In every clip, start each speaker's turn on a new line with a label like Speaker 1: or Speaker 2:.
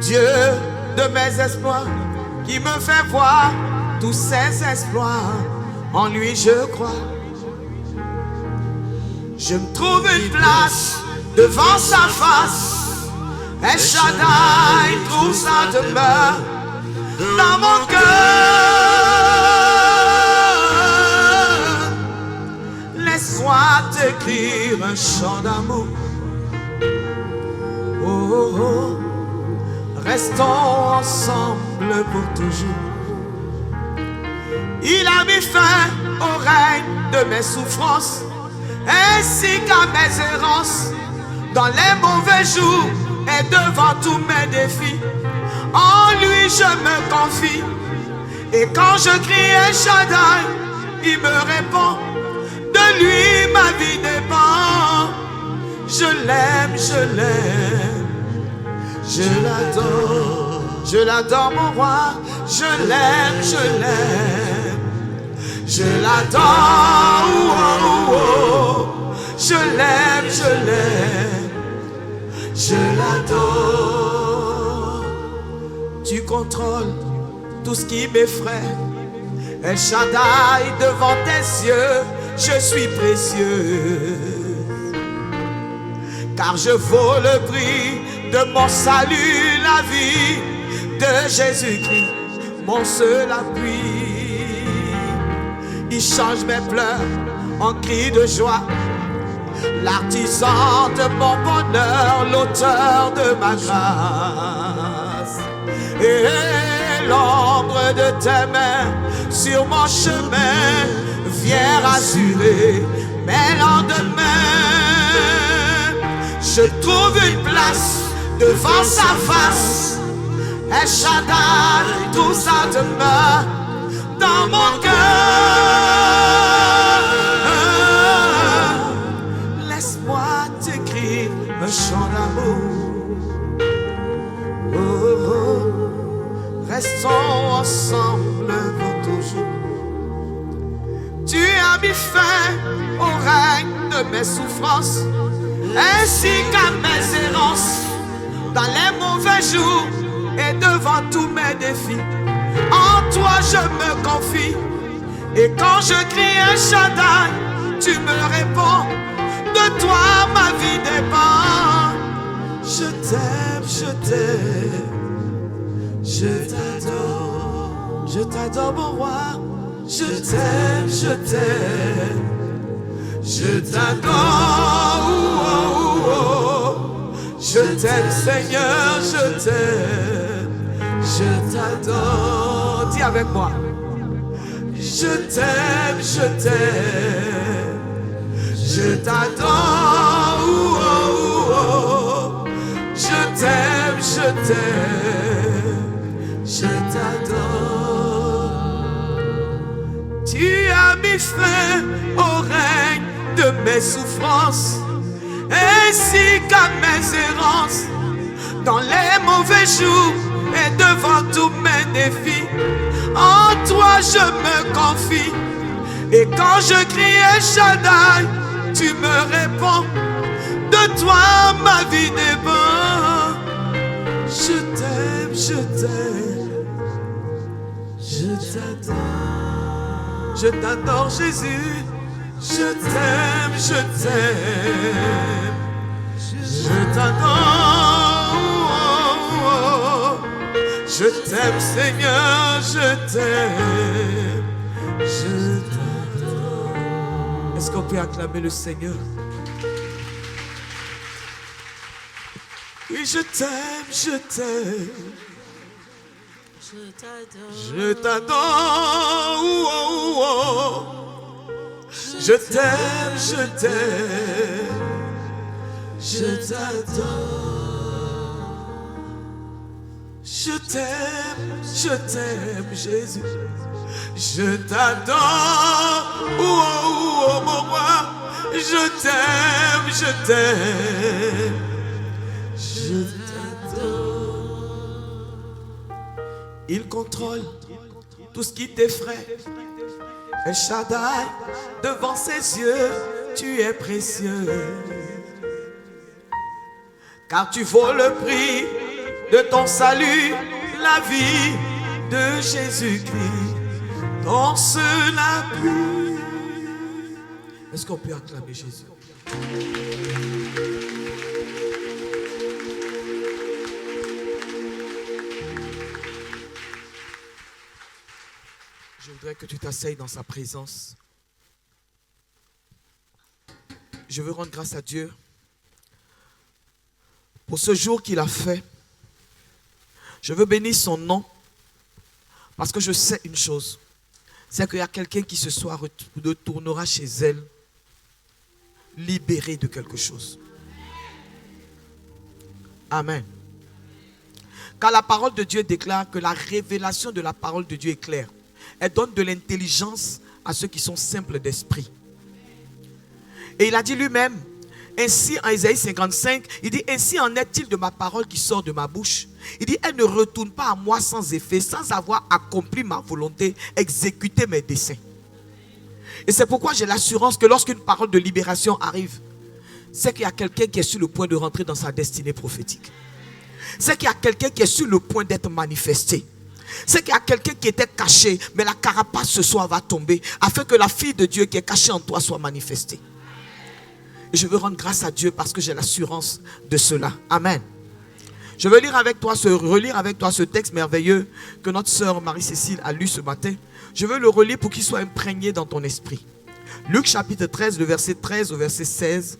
Speaker 1: Dieu de mes espoirs, qui me fait voir tous ses exploits. En lui je crois. Je me trouve une place devant sa face. El Shaddai trouve sa demeure dans mon cœur. Laisse-moi t'écrire un chant d'amour. Oh, oh, oh. Restons ensemble pour toujours. Il a mis fin au règne de mes souffrances, ainsi qu'à mes errances, dans les mauvais jours et devant tous mes défis. En lui je me confie, et quand je crie El Shaddai, il me répond. De lui ma vie dépend. Je l'aime, je l'adore mon roi. Je l'aime, je l'adore, oh, oh, oh. Je l'aime, je l'adore. Tu contrôles tout ce qui m'effraie. El Shaddai, devant tes yeux, je suis précieux. Car je vaux le prix de mon salut, la vie de Jésus-Christ, mon seul appui. Il change mes pleurs en cris de joie, l'artisan de mon bonheur, l'auteur de ma grâce. Et l'ombre de tes mains sur mon chemin vient rassurer mes lendemains. Je trouve une place devant sa face. El Shaddai trouve sa demeure dans mon cœur. Laisse-moi t'écrire un chant d'amour. Oh, oh, oh. Restons ensemble pour toujours. Tu as mis fin au règne de mes souffrances, ainsi qu'à mes errances, dans les mauvais jours et devant tous mes défis. En toi je me confie, et quand je crie El Shaddai, tu me réponds. De toi ma vie dépend. Je t'aime, je t'adore mon roi. Je t'aime, je t'adore, oh, oh, oh. Je t'aime Seigneur, je t'adore. Dis avec moi. Je t'aime, je t'adore, oh, oh, oh. Je t'aime, je t'adore. Tu as mis fin au règne de mes souffrances, ainsi qu'à mes errances, dans les mauvais jours et devant tous mes défis. En toi je me confie, et quand je crie El Shaddai, tu me réponds. De toi ma vie dépend. Je t'aime, je t'adore. Je t'adore Jésus. Je t'aime, je t'adore, oh, oh. Je t'aime Seigneur, je t'adore. Est-ce qu'on peut acclamer le Seigneur? Oui, je t'aime, je t'adore, oh, oh, oh. Je t'aime, je t'adore. Je t'aime Jésus. Je t'adore, oh, oh, oh, mon roi. Je t'aime, je t'adore. Il contrôle tout ce qui t'effraie. El Shaddai, devant ses yeux, tu es précieux. Car tu vaux le prix de ton salut, la vie de Jésus-Christ. Dans cela plus. Est-ce qu'on peut acclamer Jésus? Je voudrais que tu t'asseyes dans sa présence. Je veux rendre grâce à Dieu pour ce jour qu'il a fait. Je veux bénir son nom parce que je sais une chose. C'est qu'il y a quelqu'un qui ce soir retournera chez elle libéré de quelque chose. Amen. Car la parole de Dieu déclare que la révélation de la parole de Dieu est claire. Elle donne de l'intelligence à ceux qui sont simples d'esprit. Et il a dit lui-même, ainsi en Isaïe 55, il dit, ainsi en est-il de ma parole qui sort de ma bouche. Il dit, elle ne retourne pas à moi sans effet, sans avoir accompli ma volonté, exécuté mes desseins. Et c'est pourquoi j'ai l'assurance que lorsqu'une parole de libération arrive, c'est qu'il y a quelqu'un qui est sur le point de rentrer dans sa destinée prophétique. C'est qu'il y a quelqu'un qui est sur le point d'être manifesté. C'est qu'il y a quelqu'un qui était caché, mais la carapace ce soir va tomber, afin que la fille de Dieu qui est cachée en toi soit manifestée. Et je veux rendre grâce à Dieu parce que j'ai l'assurance de cela. Amen. Je veux relire avec toi ce texte merveilleux que notre sœur Marie-Cécile a lu ce matin. Je veux le relire pour qu'il soit imprégné dans ton esprit. Luc chapitre 13, le verset 13 au verset 16.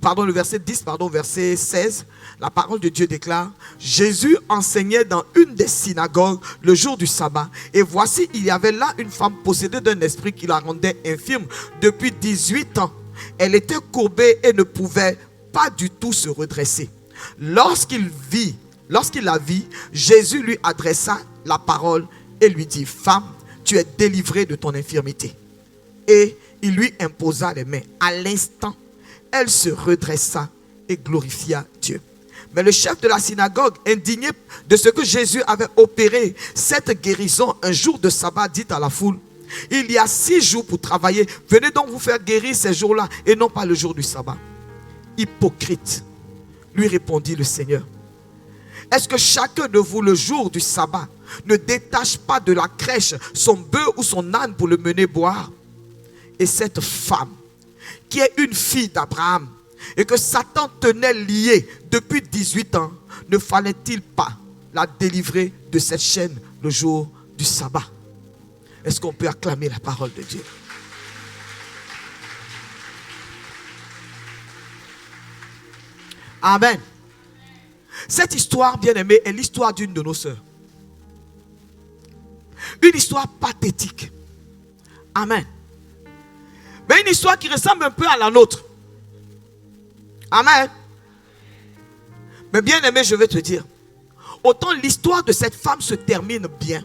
Speaker 1: Le verset 10, au verset 16. La parole de Dieu déclare: Jésus enseignait dans une des synagogues le jour du sabbat. Et voici, il y avait là une femme possédée d'un esprit qui la rendait infirme depuis 18 ans. Elle était courbée et ne pouvait pas du tout se redresser. Lorsqu'il la vit, Jésus lui adressa la parole et lui dit: Femme, tu es délivrée de ton infirmité. Et il lui imposa les mains. À l'instant, elle se redressa et glorifia Dieu. Mais le chef de la synagogue, indigné de ce que Jésus avait opéré cette guérison un jour de sabbat, dit à la foule: il y a 6 jours pour travailler. Venez donc vous faire guérir ces jours-là et non pas le jour du sabbat. Hypocrite, lui répondit le Seigneur. Est-ce que chacun de vous le jour du sabbat ne détache pas de la crèche son bœuf ou son âne pour le mener boire? Et cette femme, qui est une fille d'Abraham et que Satan tenait liée depuis 18 ans, ne fallait-il pas la délivrer de cette chaîne le jour du sabbat? Est-ce qu'on peut acclamer la parole de Dieu? Amen. Cette histoire, bien-aimée, est l'histoire d'une de nos sœurs. Une histoire pathétique. Amen. Mais une histoire qui ressemble un peu à la nôtre. Amen. Mais bien-aimé, je vais te dire, autant l'histoire de cette femme se termine bien,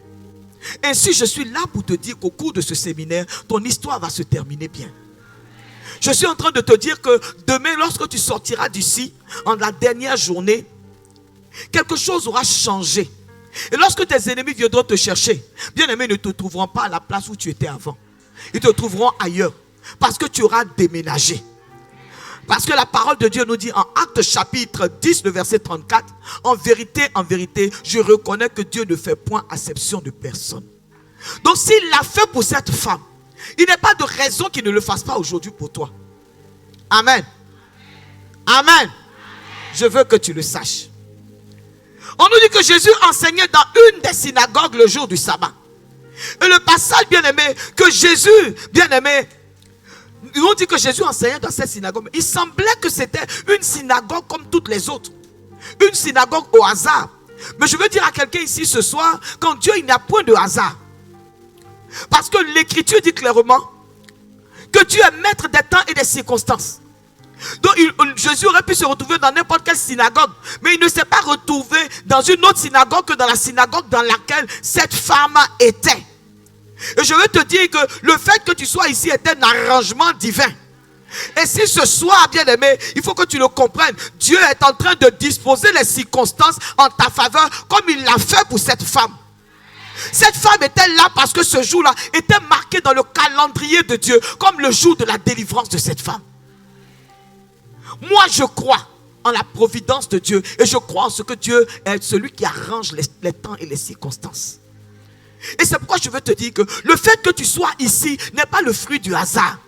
Speaker 1: ainsi je suis là pour te dire qu'au cours de ce séminaire, ton histoire va se terminer bien. Je suis en train de te dire que demain, lorsque tu sortiras d'ici, en la dernière journée, quelque chose aura changé. Et lorsque tes ennemis viendront te chercher, bien-aimé, ne te trouveront pas à la place où tu étais avant. Ils te trouveront ailleurs, parce que tu auras déménagé. Parce que la parole de Dieu nous dit en Actes chapitre 10, le verset 34, en vérité, je reconnais que Dieu ne fait point acception de personne. Donc s'il l'a fait pour cette femme, il n'est pas de raison qu'il ne le fasse pas aujourd'hui pour toi. Amen. Amen. Je veux que tu le saches. On nous dit que Jésus enseignait dans une des synagogues le jour du sabbat. Et le passage, bien-aimé, que Jésus, bien-aimé, on dit que Jésus enseignait dans cette synagogue. Il semblait que c'était une synagogue comme toutes les autres. Une synagogue au hasard. Mais je veux dire à quelqu'un ici ce soir, qu'en Dieu, il n'y a point de hasard. Parce que l'Écriture dit clairement que Dieu est maître des temps et des circonstances. Donc Jésus aurait pu se retrouver dans n'importe quelle synagogue, mais il ne s'est pas retrouvé dans une autre synagogue que dans la synagogue dans laquelle cette femme était. Et je veux te dire que le fait que tu sois ici est un arrangement divin. Et si ce soir, bien-aimé, il faut que tu le comprennes, Dieu est en train de disposer les circonstances en ta faveur comme il l'a fait pour cette femme. Cette femme était là parce que ce jour-là était marqué dans le calendrier de Dieu comme le jour de la délivrance de cette femme. Moi, je crois en la providence de Dieu. Et je crois en ce que Dieu est celui qui arrange les temps et les circonstances. Et c'est pourquoi je veux te dire que le fait que tu sois ici n'est pas le fruit du hasard.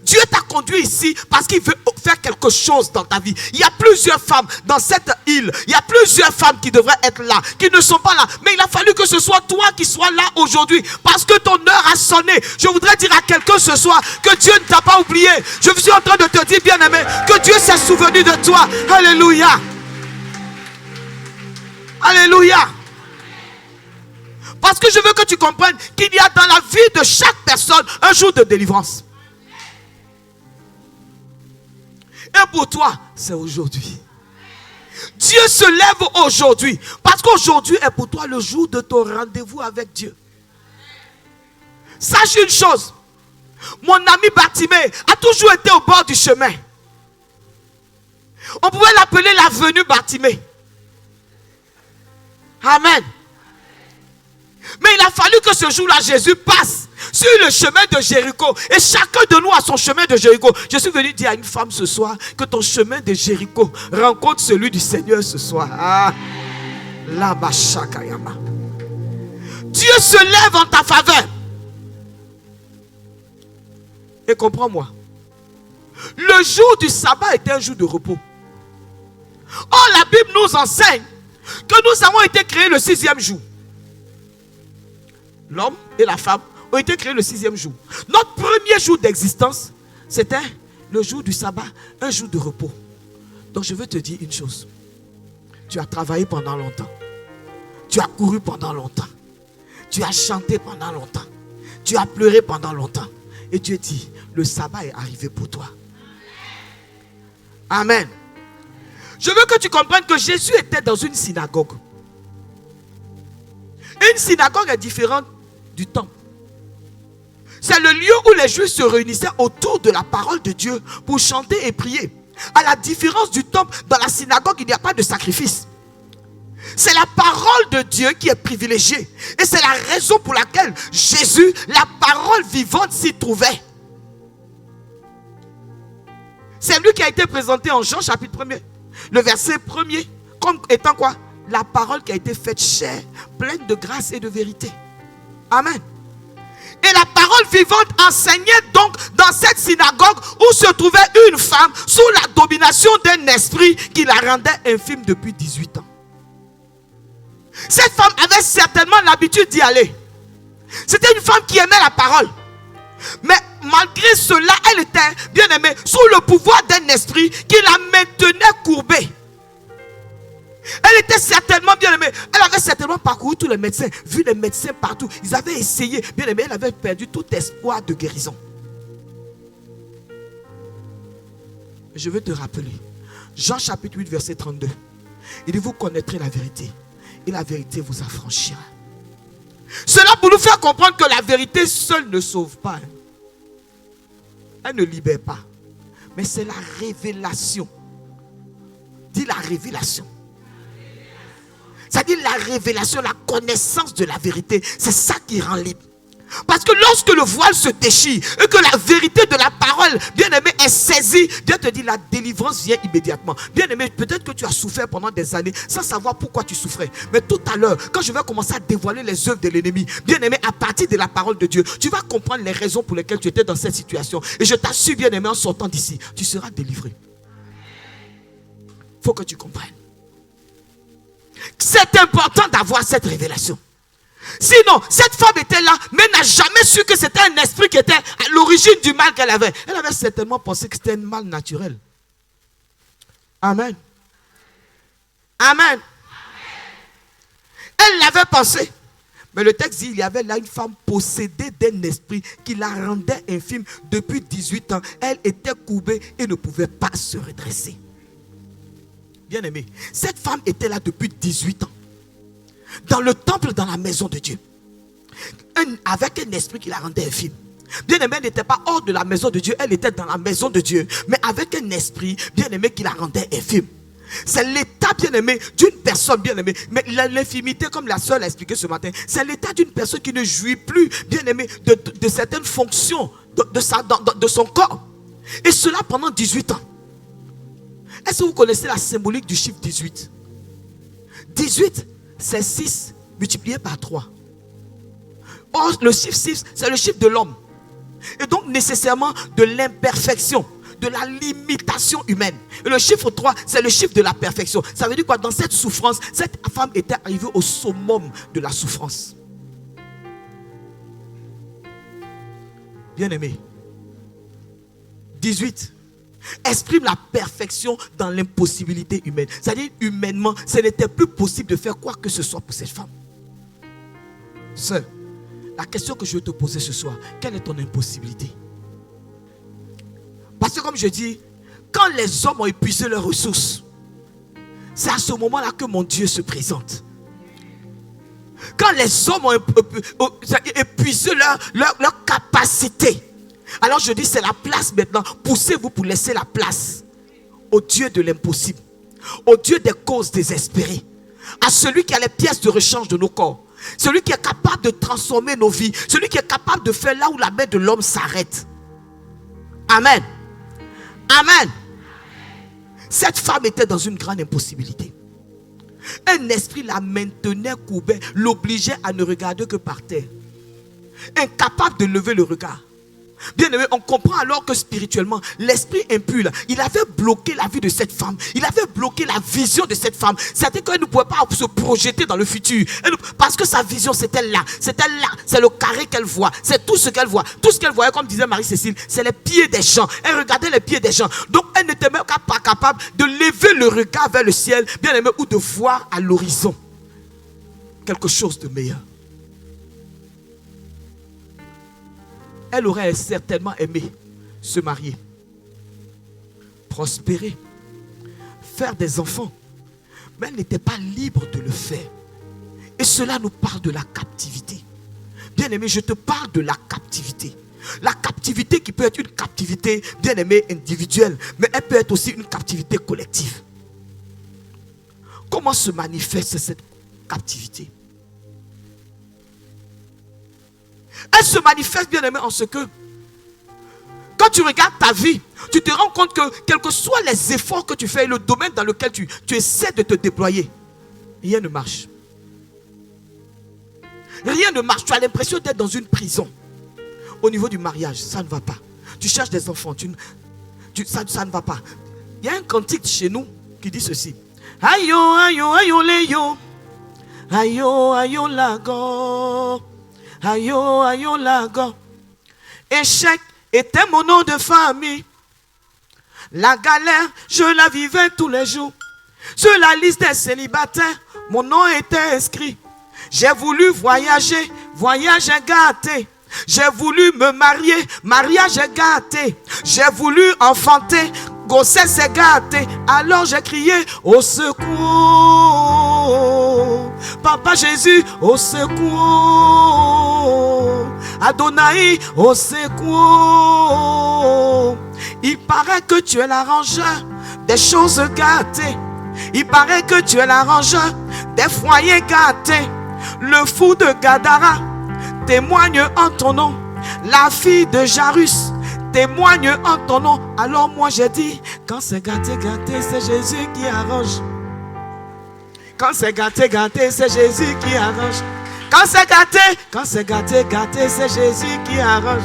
Speaker 1: Dieu t'a conduit ici parce qu'il veut faire quelque chose dans ta vie. Il y a plusieurs femmes dans cette île. Il y a plusieurs femmes qui devraient être là, qui ne sont pas là. Mais il a fallu que ce soit toi qui sois là aujourd'hui parce que ton heure a sonné. Je voudrais dire à quelqu'un ce soir que Dieu ne t'a pas oublié. Je suis en train de te dire, bien-aimé, que Dieu s'est souvenu de toi. Alléluia. Alléluia. Parce que je veux que tu comprennes qu'il y a dans la vie de chaque personne un jour de délivrance. Et pour toi, c'est aujourd'hui. Dieu se lève aujourd'hui. Parce qu'aujourd'hui est pour toi le jour de ton rendez-vous avec Dieu. Sache une chose. Mon ami Bartimée a toujours été au bord du chemin. On pouvait l'appeler l'avenue Bartimée. Amen. Mais il a fallu que ce jour-là, Jésus passe sur le chemin de Jéricho. Et chacun de nous a son chemin de Jéricho. Je suis venu dire à une femme ce soir que ton chemin de Jéricho rencontre celui du Seigneur ce soir. Ah, Dieu se lève en ta faveur. Et comprends-moi. Le jour du sabbat était un jour de repos. Or, la Bible nous enseigne que nous avons été créés le 6e jour. L'homme et la femme ont été créés le 6e jour. Notre premier jour d'existence, c'était le jour du sabbat, un jour de repos. Donc je veux te dire une chose. Tu as travaillé pendant longtemps. Tu as couru pendant longtemps. Tu as chanté pendant longtemps. Tu as pleuré pendant longtemps. Et Dieu dit, le sabbat est arrivé pour toi. Amen. Je veux que tu comprennes que Jésus était dans une synagogue. Une synagogue est différente du temple. C'est le lieu où les Juifs se réunissaient autour de la parole de Dieu pour chanter et prier. À la différence du temple, dans la synagogue, il n'y a pas de sacrifice. C'est la parole de Dieu qui est privilégiée. Et c'est la raison pour laquelle Jésus, la parole vivante, s'y trouvait. C'est lui qui a été présenté en Jean chapitre 1er. Le verset 1er, comme étant quoi? La parole qui a été faite chair, pleine de grâce et de vérité. Amen. Et la parole vivante enseignait donc dans cette synagogue où se trouvait une femme sous la domination d'un esprit qui la rendait infime depuis 18 ans. Cette femme avait certainement l'habitude d'y aller. C'était une femme qui aimait la parole. Mais malgré cela, elle était, bien aimée, sous le pouvoir d'un esprit qui la maintenait courbée. Elle était certainement bien aimée. Elle avait certainement parcouru tous les médecins, vu les médecins partout. Ils avaient essayé, bien aimée, elle avait perdu tout espoir de guérison. Je veux te rappeler, Jean chapitre 8, verset 32. Il dit, vous connaîtrez la vérité, et la vérité vous affranchira. Cela pour nous faire comprendre que la vérité seule ne sauve pas. Elle ne libère pas. Mais c'est la révélation. Dis la révélation. C'est-à-dire la révélation, la connaissance de la vérité. C'est ça qui rend libre. Parce que lorsque le voile se déchire et que la vérité de la parole, bien aimé, est saisie, Dieu te dit la délivrance vient immédiatement. Bien aimé, peut-être que tu as souffert pendant des années sans savoir pourquoi tu souffrais. Mais tout à l'heure, quand je vais commencer à dévoiler les œuvres de l'ennemi, bien aimé, à partir de la parole de Dieu, tu vas comprendre les raisons pour lesquelles tu étais dans cette situation. Et je t'assure, bien aimé, en sortant d'ici, tu seras délivré. Il faut que tu comprennes. C'est important d'avoir cette révélation. Sinon, cette femme était là, mais n'a jamais su que c'était un esprit qui était à l'origine du mal qu'elle avait. Elle avait certainement pensé que c'était un mal naturel. Amen. Amen. Elle l'avait pensé. Mais le texte dit, il y avait là une femme possédée d'un esprit qui la rendait infime depuis 18 ans. Elle était courbée et ne pouvait pas se redresser. Bien aimé, cette femme était là depuis 18 ans. Dans le temple, dans la maison de Dieu. Avec un esprit qui la rendait infime. Bien aimé, elle n'était pas hors de la maison de Dieu. Elle était dans la maison de Dieu. Mais avec un esprit, bien aimé, qui la rendait infime. C'est l'état, bien aimé, d'une personne, bien aimée. Mais l'infimité, comme la sœur l'a expliqué ce matin, c'est l'état d'une personne qui ne jouit plus, bien aimé, de certaines fonctions de son corps. Et cela pendant 18 ans. Est-ce que vous connaissez la symbolique du chiffre 18? 18, c'est 6 multiplié par 3. Or, le chiffre 6, c'est le chiffre de l'homme. Et donc, nécessairement, de l'imperfection, de la limitation humaine. Et le chiffre 3, c'est le chiffre de la perfection. Ça veut dire quoi? Dans cette souffrance, cette femme était arrivée au summum de la souffrance. Bien-aimé, 18 exprime la perfection dans l'impossibilité humaine. C'est-à-dire, humainement, ce n'était plus possible de faire quoi que ce soit pour cette femme. Sœur, la question que je vais te poser ce soir, quelle est ton impossibilité? Parce que comme je dis, quand les hommes ont épuisé leurs ressources, c'est à ce moment-là que mon Dieu se présente. Quand les hommes ont épuisé leur capacité, alors je dis c'est la place maintenant. Poussez-vous pour laisser la place au Dieu de l'impossible, au Dieu des causes désespérées, à celui qui a les pièces de rechange de nos corps, celui qui est capable de transformer nos vies, celui qui est capable de faire là où la main de l'homme s'arrête. Amen. Amen. Cette femme était dans une grande impossibilité. Un esprit la maintenait courbée, l'obligeait à ne regarder que par terre. Incapable de lever le regard. Bien aimé, on comprend alors que spirituellement, l'esprit impur, il avait bloqué la vie de cette femme. Il avait bloqué la vision de cette femme. C'est-à-dire qu'elle ne pouvait pas se projeter dans le futur. Parce que sa vision, c'était là. C'était là. C'est le carré qu'elle voit. C'est tout ce qu'elle voit. Tout ce qu'elle voyait, comme disait Marie-Cécile, c'est les pieds des gens. Elle regardait les pieds des gens. Donc, elle n'était même pas capable de lever le regard vers le ciel, bien aimé, ou de voir à l'horizon quelque chose de meilleur. Elle aurait certainement aimé se marier, prospérer, faire des enfants. Mais elle n'était pas libre de le faire. Et cela nous parle de la captivité. Bien aimé, je te parle de la captivité. La captivité qui peut être une captivité, bien aimé, individuelle, mais elle peut être aussi une captivité collective. Comment se manifeste cette captivité? Elle se manifeste, bien aimé, en ce que quand tu regardes ta vie, tu te rends compte que quels que soient les efforts que tu fais et le domaine dans lequel tu essaies de te déployer, rien ne marche. Rien ne marche. Tu as l'impression d'être dans une prison. Au niveau du mariage, ça ne va pas. Tu cherches des enfants, ça ne va pas. Il y a un cantique chez nous qui dit ceci. Ayo, ayo, ayo, leyo. Ayo, ayo, lago. Ayo, ayo, lago. Échec était mon nom de famille. La galère, je la vivais tous les jours. Sur la liste des célibataires, mon nom était inscrit. J'ai voulu voyager, voyage gâté. J'ai voulu me marier, mariage gâté. J'ai voulu enfanter, grossesse gâtée. Alors j'ai crié au secours. Papa Jésus, au secours. Adonai, au secours. Il paraît que tu es l'arrangeur des choses gâtées. Il paraît que tu es l'arrangeur des foyers gâtés. Le fou de Gadara témoigne en ton nom. La fille de Jarus témoigne en ton nom. Alors moi j'ai dit, quand c'est gâté, gâté, c'est Jésus qui arrange. Quand c'est gâté, gâté, c'est Jésus qui arrange. Quand c'est gâté, gâté, c'est Jésus qui arrange.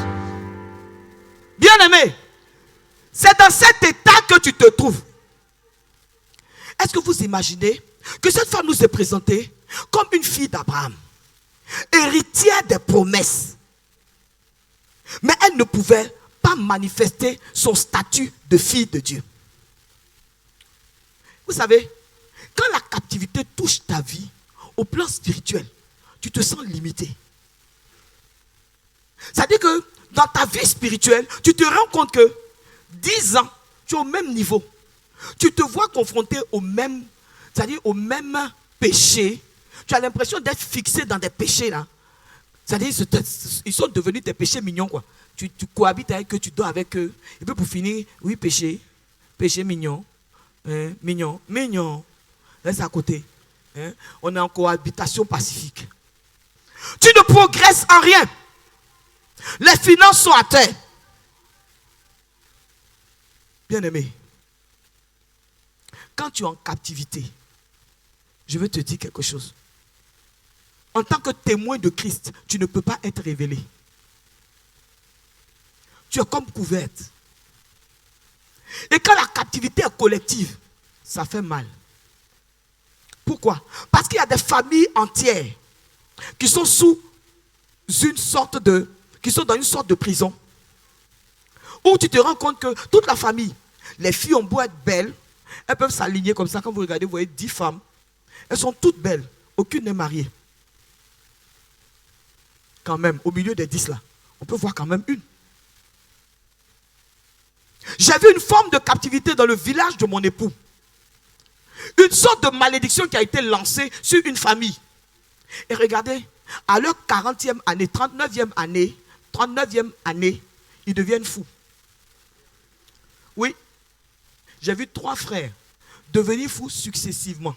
Speaker 1: Bien aimé, c'est dans cet état que tu te trouves. Est-ce que vous imaginez que cette femme nous est présentée comme une fille d'Abraham, héritière des promesses, mais elle ne pouvait pas manifester son statut de fille de Dieu. Vous savez, quand la captivité touche ta vie au plan spirituel, tu te sens limité. C'est-à-dire que dans ta vie spirituelle, tu te rends compte que 10 ans, tu es au même niveau. Tu te vois confronté au même, c'est-à-dire au même péché. Tu as l'impression d'être fixé dans des péchés là. C'est-à-dire ils sont devenus des péchés mignons quoi. Tu cohabites avec eux, tu dors avec eux. Et puis pour finir, oui péché mignon, mignon. Reste à côté. On est en cohabitation pacifique. Tu ne progresses en rien. Les finances sont à terre. Bien aimé, quand tu es en captivité, je veux te dire quelque chose. En tant que témoin de Christ, tu ne peux pas être révélé. Tu es comme couverte. Et quand la captivité est collective, ça fait mal. Pourquoi? Parce qu'il y a des familles entières qui sont qui sont dans une sorte de prison. Où tu te rends compte que toute la famille, les filles ont beau être belles, elles peuvent s'aligner comme ça. Quand vous regardez, vous voyez 10 femmes. Elles sont toutes belles. Aucune n'est mariée. Quand même, au milieu des 10 là, on peut voir quand même une. J'ai vu une forme de captivité dans le village de mon époux. Une sorte de malédiction qui a été lancée sur une famille. Et regardez, à leur 40e année, 39e année, ils deviennent fous. Oui, j'ai vu 3 frères devenir fous successivement.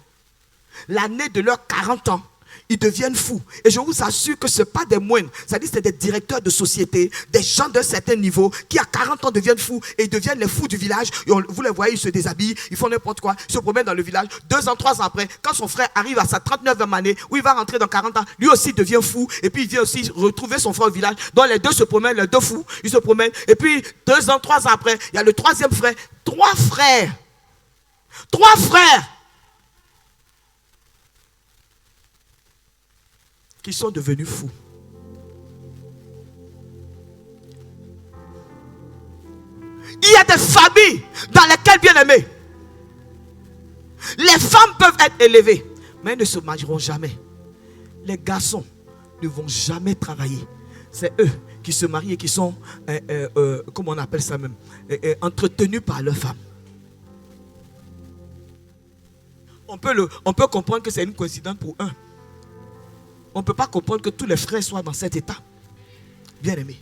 Speaker 1: L'année de leurs 40 ans, ils deviennent fous. Et je vous assure que ce n'est pas des moines. C'est-à-dire que c'est des directeurs de société, des gens d'un certain niveau qui à 40 ans deviennent fous et ils deviennent les fous du village. Et vous les voyez, ils se déshabillent, ils font n'importe quoi, ils se promènent dans le village. 2 ans, 3 ans après, quand son frère arrive à sa 39e année, où il va rentrer dans 40 ans, lui aussi devient fou. Et puis il vient aussi retrouver son frère au village. Donc les deux se promènent, les deux fous, ils se promènent. Et puis 2 ans, 3 ans après, il y a le 3e frère. 3 frères. 3 frères. Qui sont devenus fous. Il y a des familles dans lesquelles, bien aimés, les femmes peuvent être élevées, mais elles ne se marieront jamais. Les garçons ne vont jamais travailler. C'est eux qui se marient et qui sont, comment on appelle ça même, entretenus par leurs femmes. On peut comprendre que c'est une coïncidence pour un. On ne peut pas comprendre que tous les frères soient dans cet état. Bien aimé.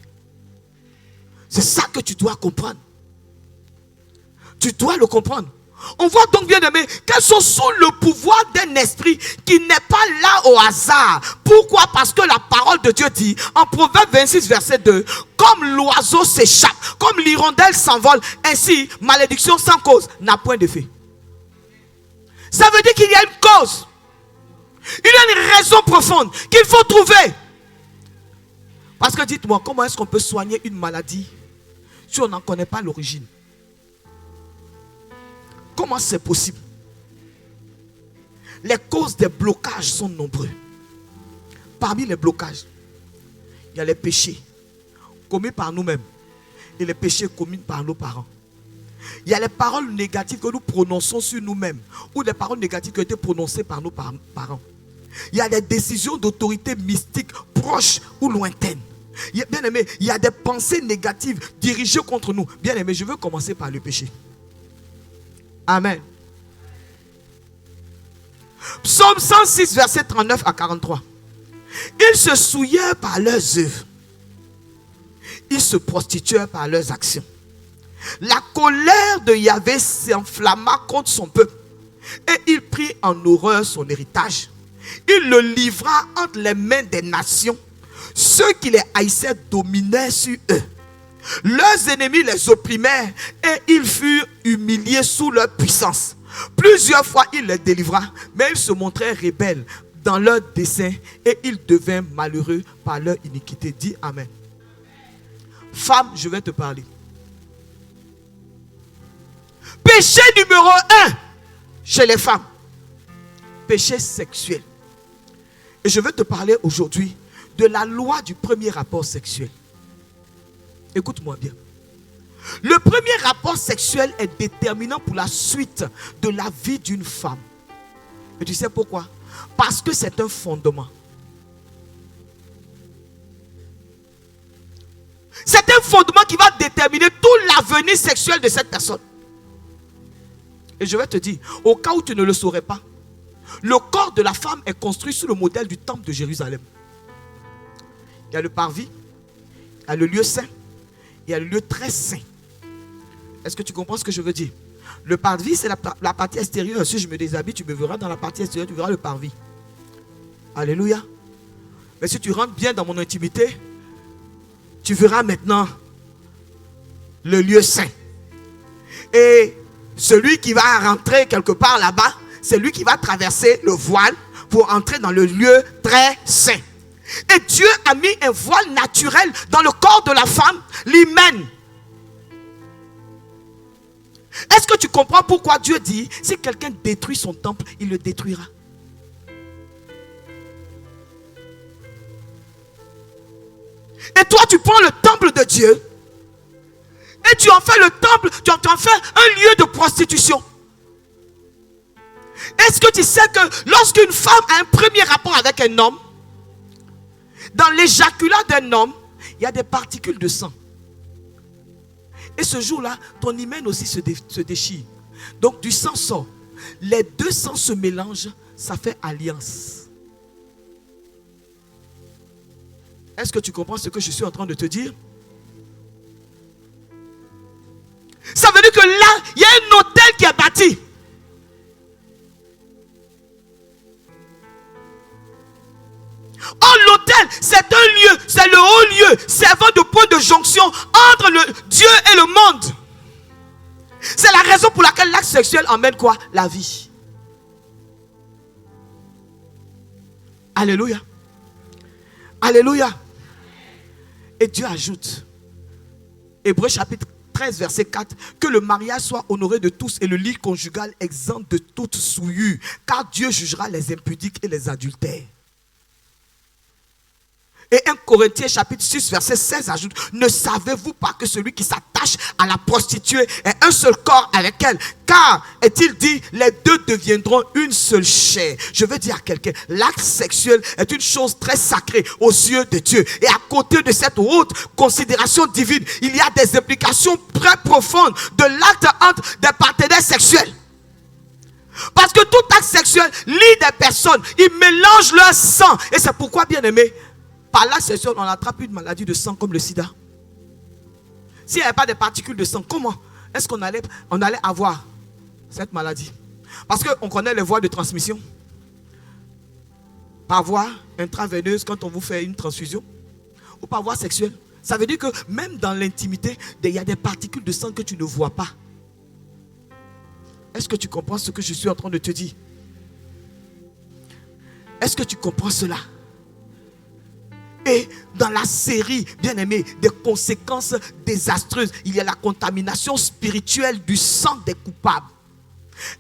Speaker 1: C'est ça que tu dois comprendre. Tu dois le comprendre. On voit donc, bien aimé, qu'elles sont sous le pouvoir d'un esprit qui n'est pas là au hasard. Pourquoi? Parce que la parole de Dieu dit, en Proverbe 26, verset 2, comme l'oiseau s'échappe, comme l'hirondelle s'envole, ainsi, malédiction sans cause n'a point d'effet. Ça veut dire qu'il y a une cause. Il y a une raison profonde qu'il faut trouver. Parce que dites-moi, comment est-ce qu'on peut soigner une maladie si on n'en connaît pas l'origine? Comment c'est possible? Les causes des blocages sont nombreux. Parmi les blocages, il y a les péchés commis par nous-mêmes et les péchés commis par nos parents. Il y a les paroles négatives que nous prononçons sur nous-mêmes ou les paroles négatives qui ont été prononcées par nos parents. Il y a des décisions d'autorité mystique proches ou lointaines. Bien aimé, il y a des pensées négatives dirigées contre nous. Bien aimé, je veux commencer par le péché. Amen. Psaume 106, verset 39 à 43. Ils se souillèrent par leurs œuvres. Ils se prostituèrent par leurs actions. La colère de Yahvé s'enflamma contre son peuple et il prit en horreur son héritage. Il le livra entre les mains des nations. Ceux qui les haïssaient dominaient sur eux. Leurs ennemis les opprimèrent et ils furent humiliés sous leur puissance. Plusieurs fois il les délivra, mais ils se montrèrent rebelles dans leurs desseins et ils devinrent malheureux par leur iniquité. Dis Amen. Femme, je vais te parler. Péché numéro 1 chez les femmes. Péché sexuel. Et je vais te parler aujourd'hui de la loi du premier rapport sexuel. Écoute-moi bien. Le premier rapport sexuel est déterminant pour la suite de la vie d'une femme. Et tu sais pourquoi? Parce que c'est un fondement. C'est un fondement qui va déterminer tout l'avenir sexuel de cette personne. Et je vais te dire, au cas où tu ne le saurais pas, le corps de la femme est construit sur le modèle du temple de Jérusalem. Il y a le parvis, il y a le lieu saint, il y a le lieu très saint. Est-ce que tu comprends ce que je veux dire? Le parvis, c'est la partie extérieure. Si je me déshabille, tu me verras dans la partie extérieure, tu verras le parvis. Alléluia. Mais si tu rentres bien dans mon intimité, tu verras maintenant le lieu saint. Et celui qui va rentrer quelque part là-bas, c'est lui qui va traverser le voile pour entrer dans le lieu très saint. Et Dieu a mis un voile naturel dans le corps de la femme, l'hymen. Est-ce que tu comprends pourquoi Dieu dit, si quelqu'un détruit son temple, il le détruira? Et toi, tu prends le temple de Dieu et tu en fais le temple, tu en fais un lieu de prostitution. Est-ce que tu sais que lorsqu'une femme a un premier rapport avec un homme, dans l'éjaculat d'un homme, il y a des particules de sang. Et ce jour-là, ton hymen aussi se déchire. Donc du sang sort. Les deux sangs se mélangent, ça fait alliance. Est-ce que tu comprends ce que je suis en train de te dire? Ça veut dire que là, il y a un hôtel qui est bâti. Or, l'autel, c'est un lieu, c'est le haut lieu servant de point de jonction entre le Dieu et le monde. C'est la raison pour laquelle l'acte sexuel emmène quoi? La vie. Alléluia. Alléluia. Et Dieu ajoute, Hébreux chapitre 13, verset 4, que le mariage soit honoré de tous et le lit conjugal exempt de toute souillure, car Dieu jugera les impudiques et les adultères. Et 1 Corinthiens chapitre 6 verset 16 ajoute, ne savez-vous pas que celui qui s'attache à la prostituée est un seul corps avec elle? Car, est-il dit, les deux deviendront une seule chair. Je veux dire à quelqu'un, l'acte sexuel est une chose très sacrée aux yeux de Dieu. Et à côté de cette haute considération divine, il y a des implications très profondes de l'acte entre des partenaires sexuels. Parce que tout acte sexuel lie des personnes, ils mélangent leur sang. Et c'est pourquoi, bien aimé, par l'acte sexuel, on attrape une maladie de sang comme le sida. S'il n'y avait pas de particules de sang, comment est-ce qu'on allait avoir cette maladie? Parce qu'on connaît les voies de transmission. Par voie intraveineuse, quand on vous fait une transfusion, ou par voie sexuelle. Ça veut dire que même dans l'intimité, il y a des particules de sang que tu ne vois pas. Est-ce que tu comprends ce que je suis en train de te dire? Est-ce que tu comprends cela? Et dans la série, bien aimé, des conséquences désastreuses, il y a la contamination spirituelle du sang des coupables.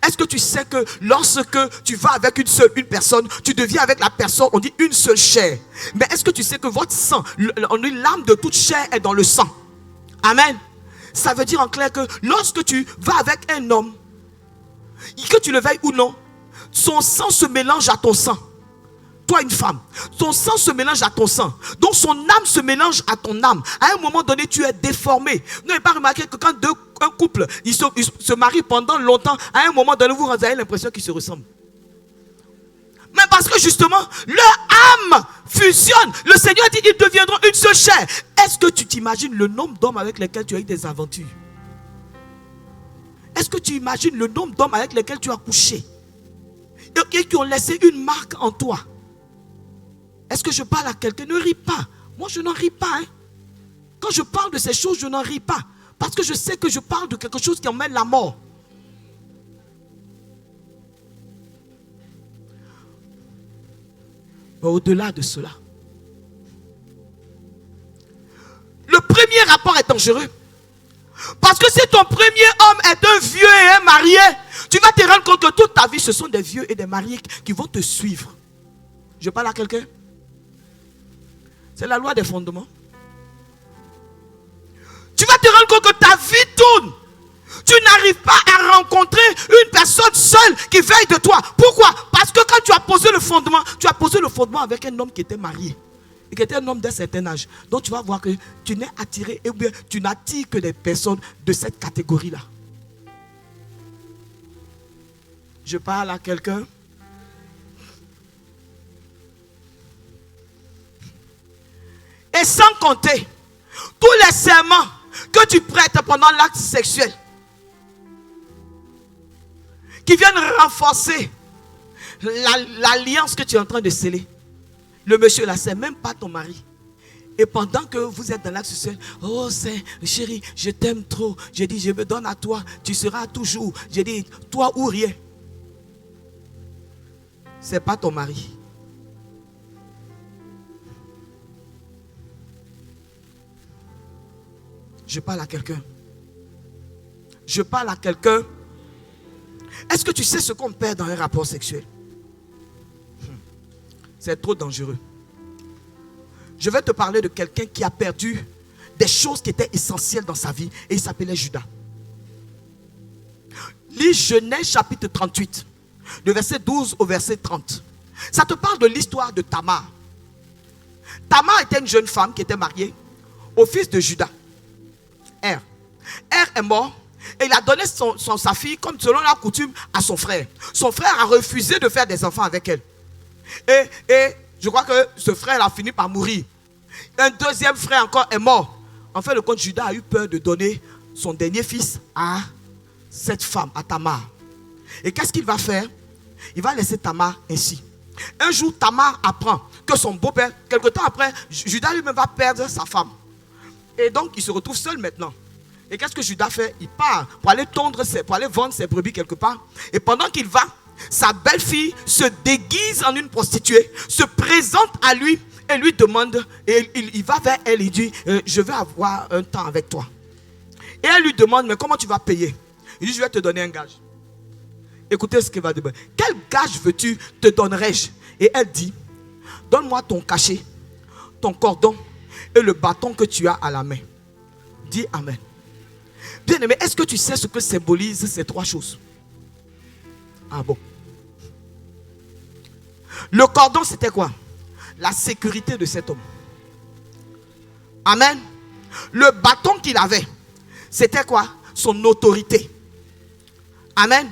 Speaker 1: Est-ce que tu sais que lorsque tu vas avec une personne, tu deviens avec la personne, on dit une seule chair. Mais est-ce que tu sais que votre sang, on dit l'âme de toute chair est dans le sang. Amen. Ça veut dire en clair que lorsque tu vas avec un homme, que tu le veuilles ou non, son sang se mélange à ton sang. Toi, une femme, ton sang se mélange à ton sang. Donc son âme se mélange à ton âme. À un moment donné, tu es déformé. Vous n'avez pas remarqué que quand un couple ils se marient pendant longtemps, à un moment donné, vous avez l'impression qu'ils se ressemblent. Mais parce que justement, leur âme fusionne. Le Seigneur dit qu'ils deviendront une seule chair. Est-ce que tu t'imagines le nombre d'hommes avec lesquels tu as eu des aventures? Est-ce que tu imagines le nombre d'hommes avec lesquels tu as couché et qui ont laissé une marque en toi? Est-ce que je parle à quelqu'un? Ne ris pas. Moi, je n'en ris pas. Hein. Quand je parle de ces choses, je n'en ris pas. Parce que je sais que je parle de quelque chose qui emmène la mort. Mais au-delà de cela, le premier rapport est dangereux. Parce que si ton premier homme est un vieux et un marié, tu vas te rendre compte que toute ta vie, ce sont des vieux et des mariés qui vont te suivre. Je parle à quelqu'un? C'est la loi des fondements. Tu vas te rendre compte que ta vie tourne. Tu n'arrives pas à rencontrer une personne seule qui veille de toi. Pourquoi? Parce que quand tu as posé le fondement avec un homme qui était marié. Et qui était un homme d'un certain âge. Donc tu vas voir que tu n'es attiré, ou bien tu n'attires que des personnes de cette catégorie-là. Je parle à quelqu'un. Et sans compter tous les serments que tu prêtes pendant l'acte sexuel qui viennent renforcer l'alliance que tu es en train de sceller. Le monsieur là, c'est même pas ton mari. Et pendant que vous êtes dans l'acte sexuel, oh c'est chérie, je t'aime trop. J'ai dit, je me donne à toi, tu seras toujours. J'ai dit, toi ou rien. C'est pas ton mari. Je parle à quelqu'un. Je parle à quelqu'un. Est-ce que tu sais ce qu'on perd dans un rapport sexuel? C'est trop dangereux. Je vais te parler de quelqu'un qui a perdu des choses qui étaient essentielles dans sa vie et il s'appelait Judas. Lis Genèse chapitre 38, de verset 12 au verset 30. Ça te parle de l'histoire de Tamar. Tamar était une jeune femme qui était mariée au fils de Judas. Er est mort et il a donné sa fille comme selon la coutume à son frère. Son frère a refusé de faire des enfants avec elle. Et je crois que ce frère a fini par mourir. Un deuxième frère encore est mort. En fait, le comte Judas a eu peur de donner son dernier fils à cette femme, à Tamar. Et qu'est-ce qu'il va faire? Il va laisser Tamar ainsi. Un jour, Tamar apprend que son beau-père, quelque temps après, Judas lui-même va perdre sa femme. Et donc, il se retrouve seul maintenant. Et qu'est-ce que Judas fait? Il part pour aller pour aller vendre ses brebis quelque part. Et pendant qu'il va, sa belle-fille se déguise en une prostituée, se présente à lui et lui demande, et il va vers elle et dit, je veux avoir un temps avec toi. Et elle lui demande, mais comment tu vas payer? Il dit, je vais te donner un gage. Écoutez ce qu'il va dire. Quel gage veux-tu, te donnerai-je? Et elle dit, donne-moi ton cachet, ton cordon et le bâton que tu as à la main. Dis Amen. Bien aimé, est-ce que tu sais ce que symbolisent ces trois choses? Ah bon. Le cordon, c'était quoi? La sécurité de cet homme. Amen. Le bâton qu'il avait, c'était quoi? Son autorité. Amen.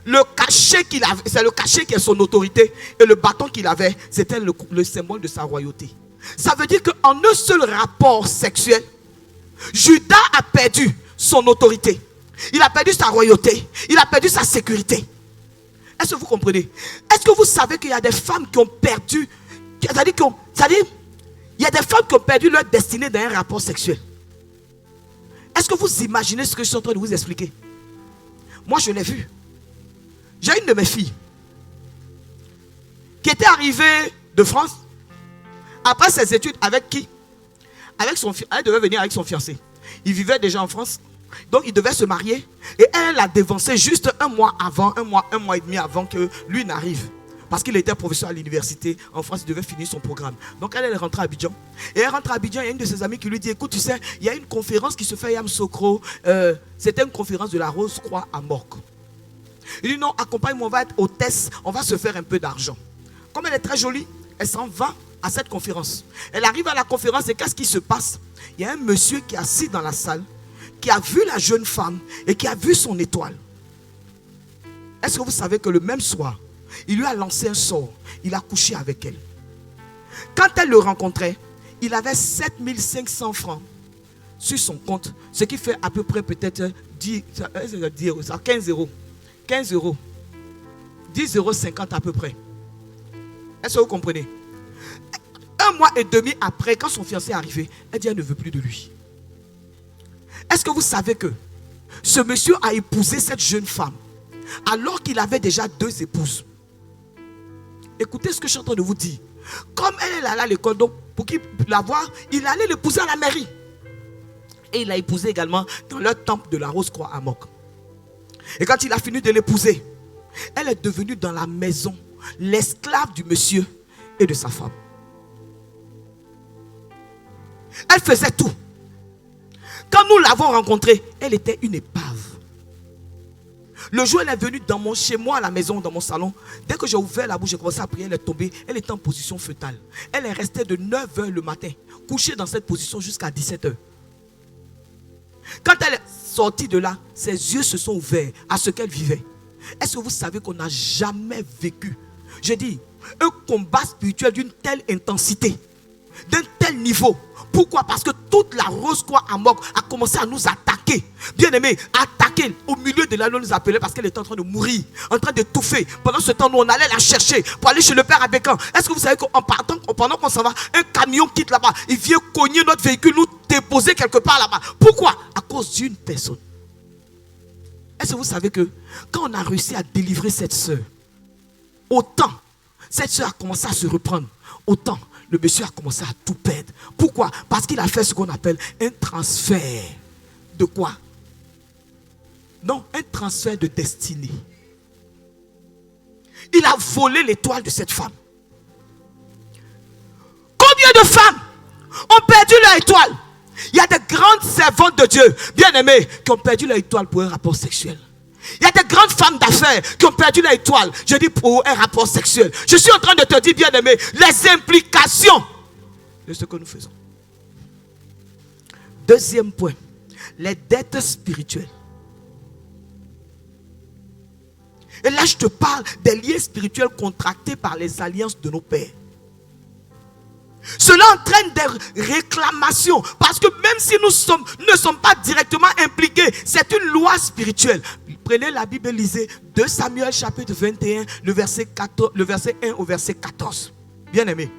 Speaker 1: Le cachet qu'il avait, c'est le cachet qui est son autorité. Et le bâton qu'il avait, c'était le symbole de sa royauté. Ça veut dire qu'en un seul rapport sexuel, Judas a perdu son autorité. Il a perdu sa royauté. Il a perdu sa sécurité. Est-ce que vous comprenez? Est-ce que vous savez qu'il y a des femmes qui ont perdu, c'est-à-dire il y a des femmes qui ont perdu leur destinée dans un rapport sexuel? Est-ce que vous imaginez ce que je suis en train de vous expliquer? Moi, je l'ai vu. J'ai une de mes filles qui était arrivée de France après ses études avec qui? Avec son fiancé. Elle devait venir avec son fiancé. Il vivait déjà en France. Donc il devait se marier. Et elle l'a dévancé juste un mois et demi avant que lui n'arrive. Parce qu'il était professeur à l'université en France, il devait finir son programme. Donc elle est rentrée à Abidjan. Et elle rentre à Abidjan, il y a une de ses amies qui lui dit, écoute, tu sais, il y a une conférence qui se fait à Yamoussoukro. C'était une conférence de la Rose-Croix à Morque. Il dit, non, accompagne-moi, on va être hôtesse, on va se faire un peu d'argent. Comme elle est très jolie, elle s'en va à cette conférence. Elle arrive à la conférence et qu'est-ce qui se passe? Il y a un monsieur qui est assis dans la salle, qui a vu la jeune femme et qui a vu son étoile. Est-ce que vous savez que le même soir, il lui a lancé un sort, il a couché avec elle. Quand elle le rencontrait, il avait 7500 francs sur son compte, ce qui fait à peu près peut-être 15 euros. 15 euros. 10,50 euros à peu près. Est-ce que vous comprenez? Un mois et demi après, quand son fiancé est arrivé, elle dit, elle ne veut plus de lui. Est-ce que vous savez que ce monsieur a épousé cette jeune femme alors qu'il avait déjà 2 épouses? Écoutez ce que je suis en train de vous dire. Comme elle est allée à l'école, donc pour qu'il la voie, il allait l'épouser à la mairie. Et il l'a épousée également dans leur temple de la Rose-Croix à Morque. Et quand il a fini de l'épouser, elle est devenue dans la maison l'esclave du monsieur et de sa femme. Elle faisait tout. Quand nous l'avons rencontrée, elle était une épave. Le jour où elle est venue chez moi à la maison, dans mon salon, dès que j'ai ouvert la bouche, j'ai commencé à prier, elle est tombée. Elle était en position fœtale. Elle est restée de 9h le matin, couchée dans cette position jusqu'à 17h. Quand elle est sortie de là, ses yeux se sont ouverts à ce qu'elle vivait. Est-ce que vous savez qu'on n'a jamais vécu, je dis, un combat spirituel d'une telle intensité, d'un tel niveau? Pourquoi? Parce que toute la Rose-Croix à Morque a commencé à nous attaquer. attaqué, bien aimé, attaqué au milieu de l'année, on nous appelait parce qu'elle était en train de mourir, en train d'étouffer. Pendant ce temps, nous, on allait la chercher pour aller chez le père Abécan. Est-ce que vous savez qu'en partant, pendant qu'on s'en va, un camion quitte là-bas, il vient cogner notre véhicule, nous déposer quelque part là-bas. Pourquoi? À cause d'une personne. Est-ce que vous savez que quand on a réussi à délivrer cette soeur, autant cette soeur a commencé à se reprendre, autant le monsieur a commencé à tout perdre. Pourquoi? Parce qu'il a fait ce qu'on appelle un transfert. De quoi? Non, un transfert de destinée. Il a volé l'étoile de cette femme. Combien de femmes ont perdu leur étoile? Il y a des grandes servantes de Dieu, bien aimées, qui ont perdu leur étoile pour un rapport sexuel. Il y a des grandes femmes d'affaires qui ont perdu leur étoile, je dis pour un rapport sexuel. Je suis en train de te dire, bien aimé, les implications de ce que nous faisons. Deuxième point, les dettes spirituelles. Et là, je te parle des liens spirituels contractés par les alliances de nos pères. Cela entraîne des réclamations. Parce que même si nous ne sommes pas directement impliqués, c'est une loi spirituelle. Prenez la Bible et lisez 2 Samuel chapitre 21, le verset 1 au verset 14. Bien aimé.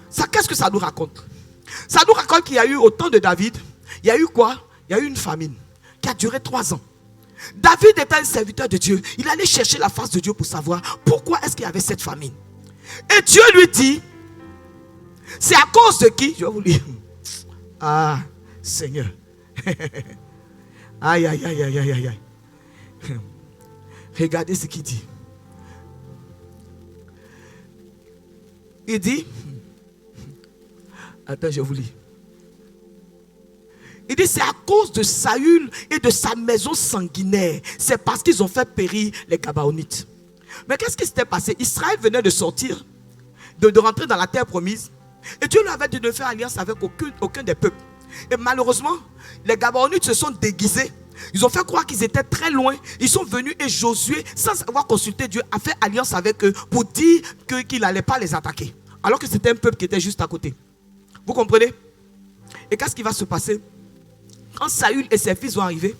Speaker 1: Ça, qu'est-ce que ça nous raconte? Ça nous raconte qu'il y a eu au temps de David, il y a eu quoi? Il y a eu une famine qui a duré 3 ans. David était un serviteur de Dieu. Il allait chercher la face de Dieu pour savoir pourquoi est-ce qu'il y avait cette famine. Et Dieu lui dit, c'est à cause de qui? Je vais vous lire. Ah, Seigneur. Aïe, aïe, aïe, aïe, aïe, aïe. Regardez ce qu'il dit. Il dit, attends, je vous lis. Il dit, c'est à cause de Saül et de sa maison sanguinaire. C'est parce qu'ils ont fait périr les Gabaonites. Mais qu'est-ce qui s'était passé? Israël venait de sortir, de rentrer dans la terre promise. Et Dieu lui avait dit de faire alliance avec aucun des peuples. Et malheureusement, les Gabaonites se sont déguisés. Ils ont fait croire qu'ils étaient très loin. Ils sont venus et Josué, sans avoir consulté Dieu, a fait alliance avec eux pour dire qu'il n'allait pas les attaquer. Alors que c'était un peuple qui était juste à côté. Vous comprenez? Et qu'est-ce qui va se passer? Quand Saül et ses fils vont arriver,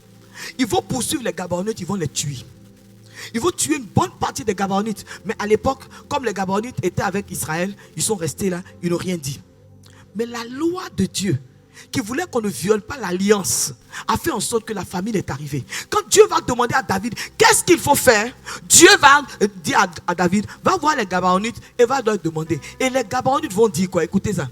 Speaker 1: ils vont poursuivre les Gabaonites, ils vont les tuer. Ils vont tuer une bonne partie des Gabaonites. Mais à l'époque, comme les Gabaonites étaient avec Israël, ils sont restés là, ils n'ont rien dit. Mais la loi de Dieu, qui voulait qu'on ne viole pas l'alliance, a fait en sorte que la famine est arrivée. Quand Dieu va demander à David, qu'est-ce qu'il faut faire? Dieu va dire à David, va voir les Gabaonites et va leur demander. Et les Gabaonites vont dire quoi? Écoutez ça.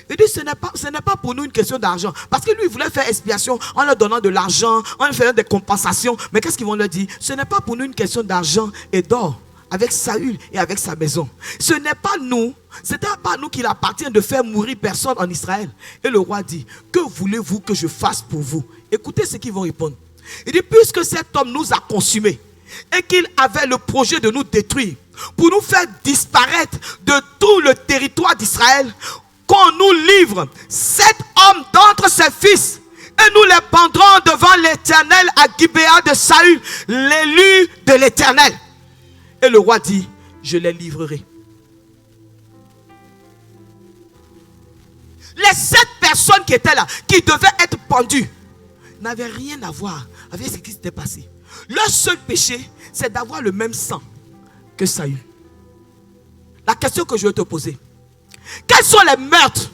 Speaker 1: Il dit, ce n'est pas pour nous une question d'argent. Parce que lui, il voulait faire expiation en leur donnant de l'argent, en leur faisant des compensations. Mais qu'est-ce qu'ils vont leur dire? Ce n'est pas pour nous une question d'argent et d'or avec Saül et avec sa maison. Ce n'est pas nous, c'était pas à nous qu'il appartient de faire mourir personne en Israël. Et le roi dit, que voulez-vous que je fasse pour vous? Écoutez ce qu'ils vont répondre. Il dit, puisque cet homme nous a consumés et qu'il avait le projet de nous détruire, pour nous faire disparaître de tout le territoire d'Israël, qu'on nous livre 7 hommes d'entre ses fils et nous les pendrons devant l'Éternel à Gibéa de Saül, l'élu de l'Éternel. Et le roi dit, je les livrerai. Les 7 personnes qui étaient là, qui devaient être pendues, n'avaient rien à voir avec ce qui s'était passé. Leur seul péché, c'est d'avoir le même sang que Saül. La question que je vais te poser, quels sont les meurtres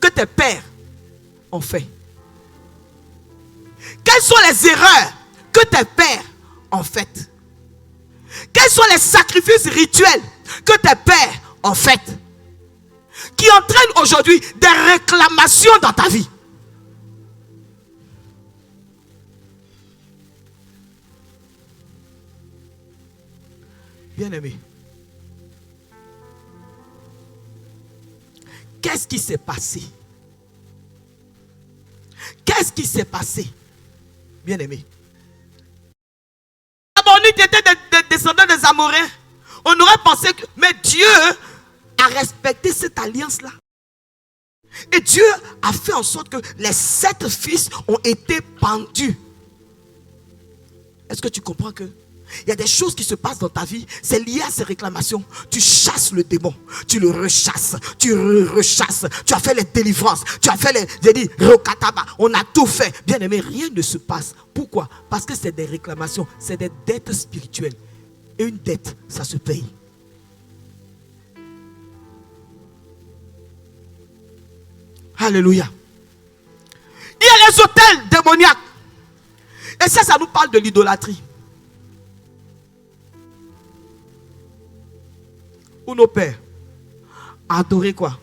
Speaker 1: que tes pères ont fait? Quelles sont les erreurs que tes pères ont faites? Quels sont les sacrifices rituels que tes pères ont fait, qui entraînent aujourd'hui des réclamations dans ta vie? Bien-aimé, qu'est-ce qui s'est passé? Qu'est-ce qui s'est passé? Bien-aimé, les Ammonites étaient des descendants des Amoréens. On aurait pensé que... Mais Dieu a respecté cette alliance-là. Et Dieu a fait en sorte que les 7 fils ont été pendus. Est-ce que tu comprends que Il y a des choses qui se passent dans ta vie, c'est lié à ces réclamations. Tu chasses le démon, tu le rechasses, tu rechasses. Tu as fait les délivrances, tu as fait les... J'ai dit, Rokataba, on a tout fait. Bien aimé, rien ne se passe. Pourquoi? Parce que c'est des réclamations, c'est des dettes spirituelles. Et une dette, ça se paye. Alléluia. Il y a les autels démoniaques. Et ça nous parle de l'idolâtrie. Où nos pères adoraient quoi?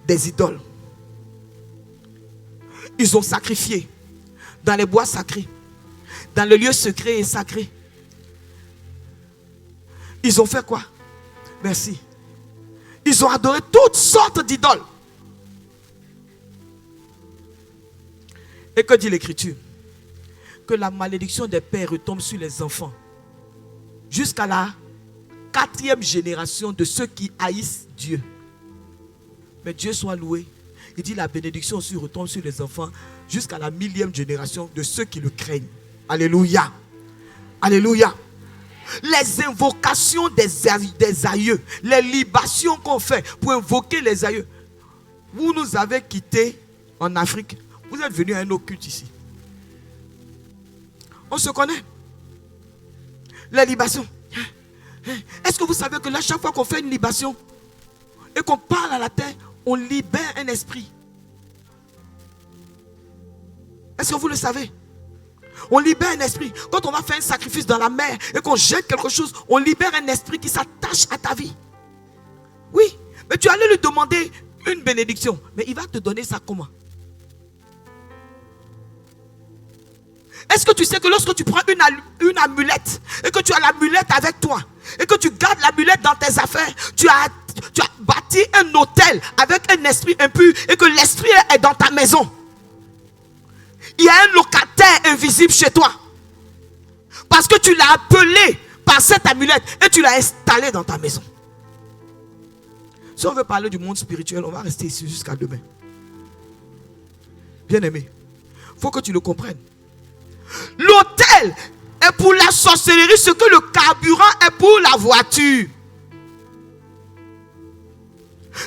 Speaker 1: Des idoles. Ils ont sacrifié dans les bois sacrés, dans le lieu secret et sacré. Ils ont fait quoi? Merci. Ils ont adoré toutes sortes d'idoles. Et que dit l'Écriture? Que la malédiction des pères retombe sur les enfants jusqu'à la 4e génération de ceux qui haïssent Dieu. Mais Dieu soit loué. Il dit la bénédiction aussi retombe sur les enfants jusqu'à la 1000e génération de ceux qui le craignent. Alléluia. Alléluia. Les invocations des aïeux, les libations qu'on fait pour invoquer les aïeux. Vous nous avez quittés en Afrique. Vous êtes venus à un autre culte ici. On se connaît. Les libations. Est-ce que vous savez que là, chaque fois qu'on fait une libation et qu'on parle à la terre, on libère un esprit? Est-ce que vous le savez? On libère un esprit. Quand on va faire un sacrifice dans la mer et qu'on jette quelque chose, on libère un esprit qui s'attache à ta vie. Oui, mais tu allais lui demander une bénédiction, mais il va te donner ça comment? Est-ce que tu sais que lorsque tu prends une amulette et que tu as l'amulette avec toi et que tu gardes l'amulette dans tes affaires, tu as bâti un hôtel avec un esprit impur et que l'esprit est dans ta maison. Il y a un locataire invisible chez toi parce que tu l'as appelé par cette amulette et tu l'as installé dans ta maison. Si on veut parler du monde spirituel, on va rester ici jusqu'à demain. Bien aimé, il faut que tu le comprennes. L'autel est pour la sorcellerie ce que le carburant est pour la voiture.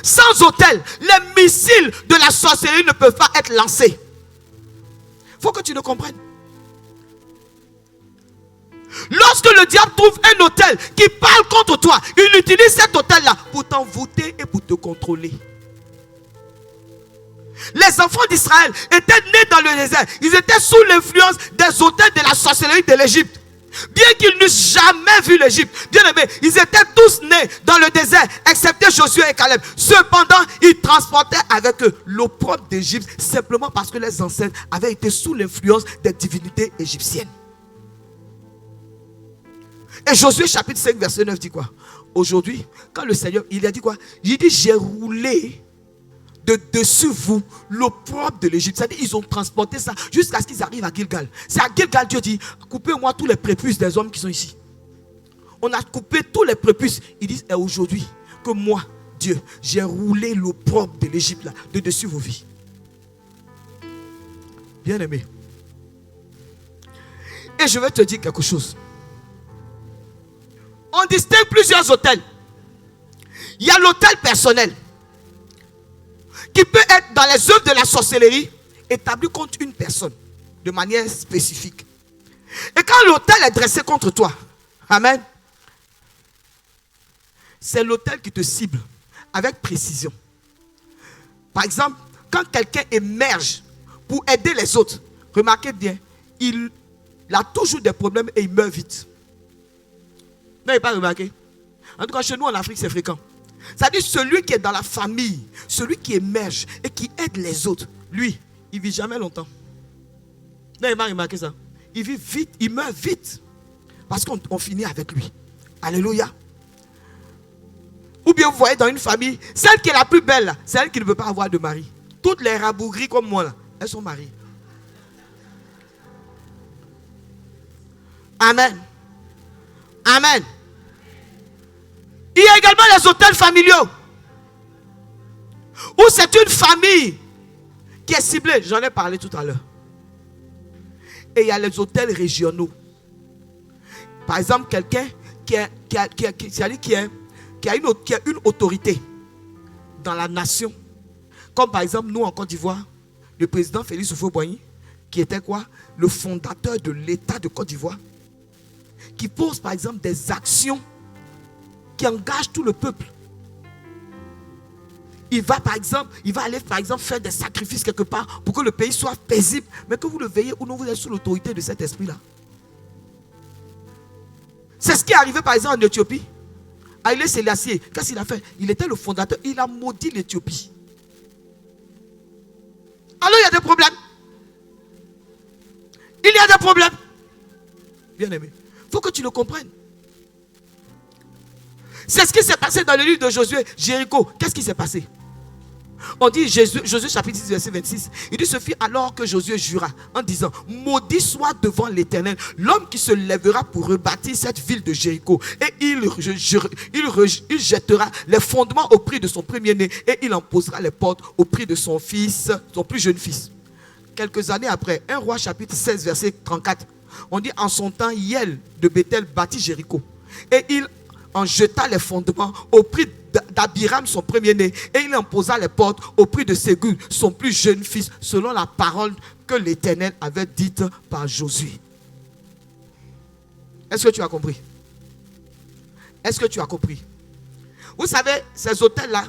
Speaker 1: Sans autel, les missiles de la sorcellerie ne peuvent pas être lancés. Il faut que tu le comprennes. Lorsque le diable trouve un autel qui parle contre toi, il utilise cet autel-là pour t'envoûter et pour te contrôler. Les enfants d'Israël étaient nés dans le désert. Ils étaient sous l'influence des autels de la sorcellerie de l'Égypte. Bien qu'ils n'eussent jamais vu l'Égypte. Bien aimé, ils étaient tous nés dans le désert, excepté Josué et Caleb. Cependant, ils transportaient avec eux l'opprobre d'Égypte, simplement parce que les ancêtres avaient été sous l'influence des divinités égyptiennes. Et Josué chapitre 5 verset 9 dit quoi? Aujourd'hui, quand le Seigneur, il a dit quoi? Il dit, j'ai roulé de dessus vous l'opprobre de l'Égypte. C'est-à-dire ils ont transporté ça jusqu'à ce qu'ils arrivent à Gilgal. C'est à Gilgal Dieu dit, coupez-moi tous les prépuces des hommes qui sont ici. On a coupé tous les prépuces. Ils disent, et aujourd'hui que moi, Dieu, j'ai roulé l'opprobre de l'Égypte là de dessus vos vies. Bien aimé. Et je vais te dire quelque chose. On distingue plusieurs autels. Il y a l'autel personnel qui peut être dans les œuvres de la sorcellerie établi contre une personne de manière spécifique. Et quand l'autel est dressé contre toi, amen, c'est l'autel qui te cible avec précision. Par exemple, quand quelqu'un émerge pour aider les autres, remarquez bien, il a toujours des problèmes et il meurt vite. Vous n'avez pas remarqué? En tout cas, chez nous en Afrique, c'est fréquent. C'est-à-dire celui qui est dans la famille, celui qui émerge et qui aide les autres, lui, il ne vit jamais longtemps. Vous n'avez pas remarqué ça? Il vit vite, il meurt vite. Parce qu'on finit avec lui. Alléluia. Ou bien vous voyez dans une famille, celle qui est la plus belle, c'est elle qui ne veut pas avoir de mari. Toutes les rabougries comme moi, là, elles sont mariées. Amen. Amen. Il y a également les hôtels familiaux. Où c'est une famille qui est ciblée. J'en ai parlé tout à l'heure. Et il y a les hôtels régionaux. par exemple, quelqu'un qui a une autorité dans la nation, comme par exemple nous en Côte d'Ivoire, le président Félix Houphouët-Boigny, qui était quoi? Le fondateur de l'État de Côte d'Ivoire, qui pose par exemple des actions qui engagent tout le peuple. Il va aller par exemple faire des sacrifices quelque part pour que le pays soit paisible, mais que vous le veillez ou non, vous êtes sous l'autorité de cet esprit-là. C'est ce qui est arrivé par exemple en Éthiopie. Haïlé Sélassié, qu'est-ce qu'il a fait? Il était le fondateur, il a maudit l'Éthiopie. Alors il y a des problèmes. Il y a des problèmes. Bien aimé, il faut que tu le comprennes. C'est ce qui s'est passé dans le livre de Josué, Jéricho. Qu'est-ce qui s'est passé? On dit Josué chapitre 10 verset 26. Il dit: ce fut alors que Josué jura en disant: maudit soit devant l'Éternel l'homme qui se lèvera pour rebâtir cette ville de Jéricho. Et il jettera les fondements au prix de son premier-né et il en posera les portes au prix de son fils, son plus jeune fils. Quelques années après, 1 Roi chapitre 16 verset 34. On dit: en son temps, Hiel de Bethel bâtit Jéricho. Et il en jeta les fondements au prix d'Abiram, son premier-né, et il en posa les portes au prix de Ségul, son plus jeune fils, selon la parole que l'Éternel avait dite par Josué. Est-ce que tu as compris? Est-ce que tu as compris? Vous savez, ces hôtels-là,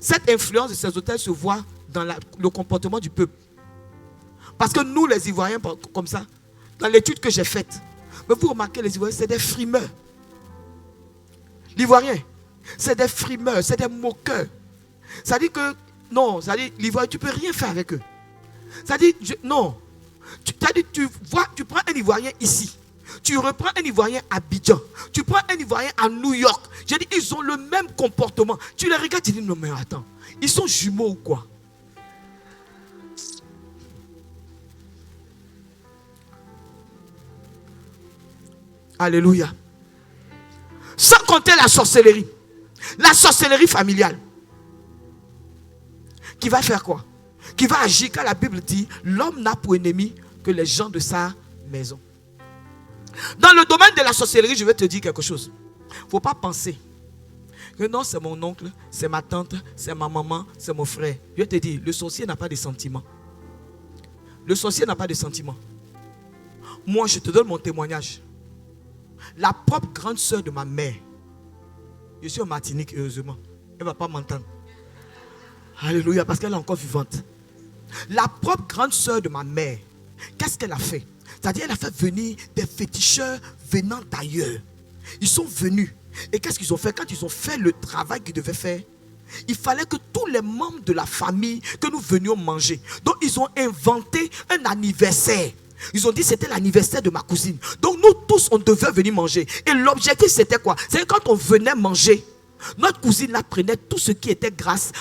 Speaker 1: cette influence de ces hôtels se voit dans le comportement du peuple. Parce que nous, les Ivoiriens, comme ça, dans l'étude que j'ai faite, mais vous remarquez, les Ivoiriens, c'est des frimeurs. L'Ivoirien, c'est des frimeurs, c'est des moqueurs. Ça dit que, non, ça dit, l'Ivoirien, tu ne peux rien faire avec eux. Ça dit, non. Tu prends un Ivoirien ici, tu reprends un Ivoirien à Abidjan, tu prends un Ivoirien à New York. J'ai dit, ils ont le même comportement. Tu les regardes, tu dis, non mais attends, ils sont jumeaux ou quoi? Alléluia. Sans compter la sorcellerie familiale. Qui va faire quoi? Qui va agir quand la Bible dit: l'homme n'a pour ennemi que les gens de sa maison. Dans le domaine de la sorcellerie, je vais te dire quelque chose. Il ne faut pas penser que non, c'est mon oncle, c'est ma tante, c'est ma maman, c'est mon frère. Je vais te dire, le sorcier n'a pas de sentiments. Le sorcier n'a pas de sentiments. Moi, je te donne mon témoignage. La propre grande sœur de ma mère, je suis en Martinique, heureusement, elle ne va pas m'entendre. Alléluia, parce qu'elle est encore vivante. La propre grande sœur de ma mère, qu'est-ce qu'elle a fait? C'est-à-dire, elle a fait venir des féticheurs venant d'ailleurs. Ils sont venus. Et qu'est-ce qu'ils ont fait? Quand ils ont fait le travail qu'ils devaient faire, il fallait que tous les membres de la famille, que nous venions manger. Donc, ils ont inventé un anniversaire. Ils ont dit c'était l'anniversaire de ma cousine. Donc nous tous on devait venir manger. Et l'objectif c'était quoi? C'est que quand on venait manger, notre cousine là prenait tout ce qui était grâce,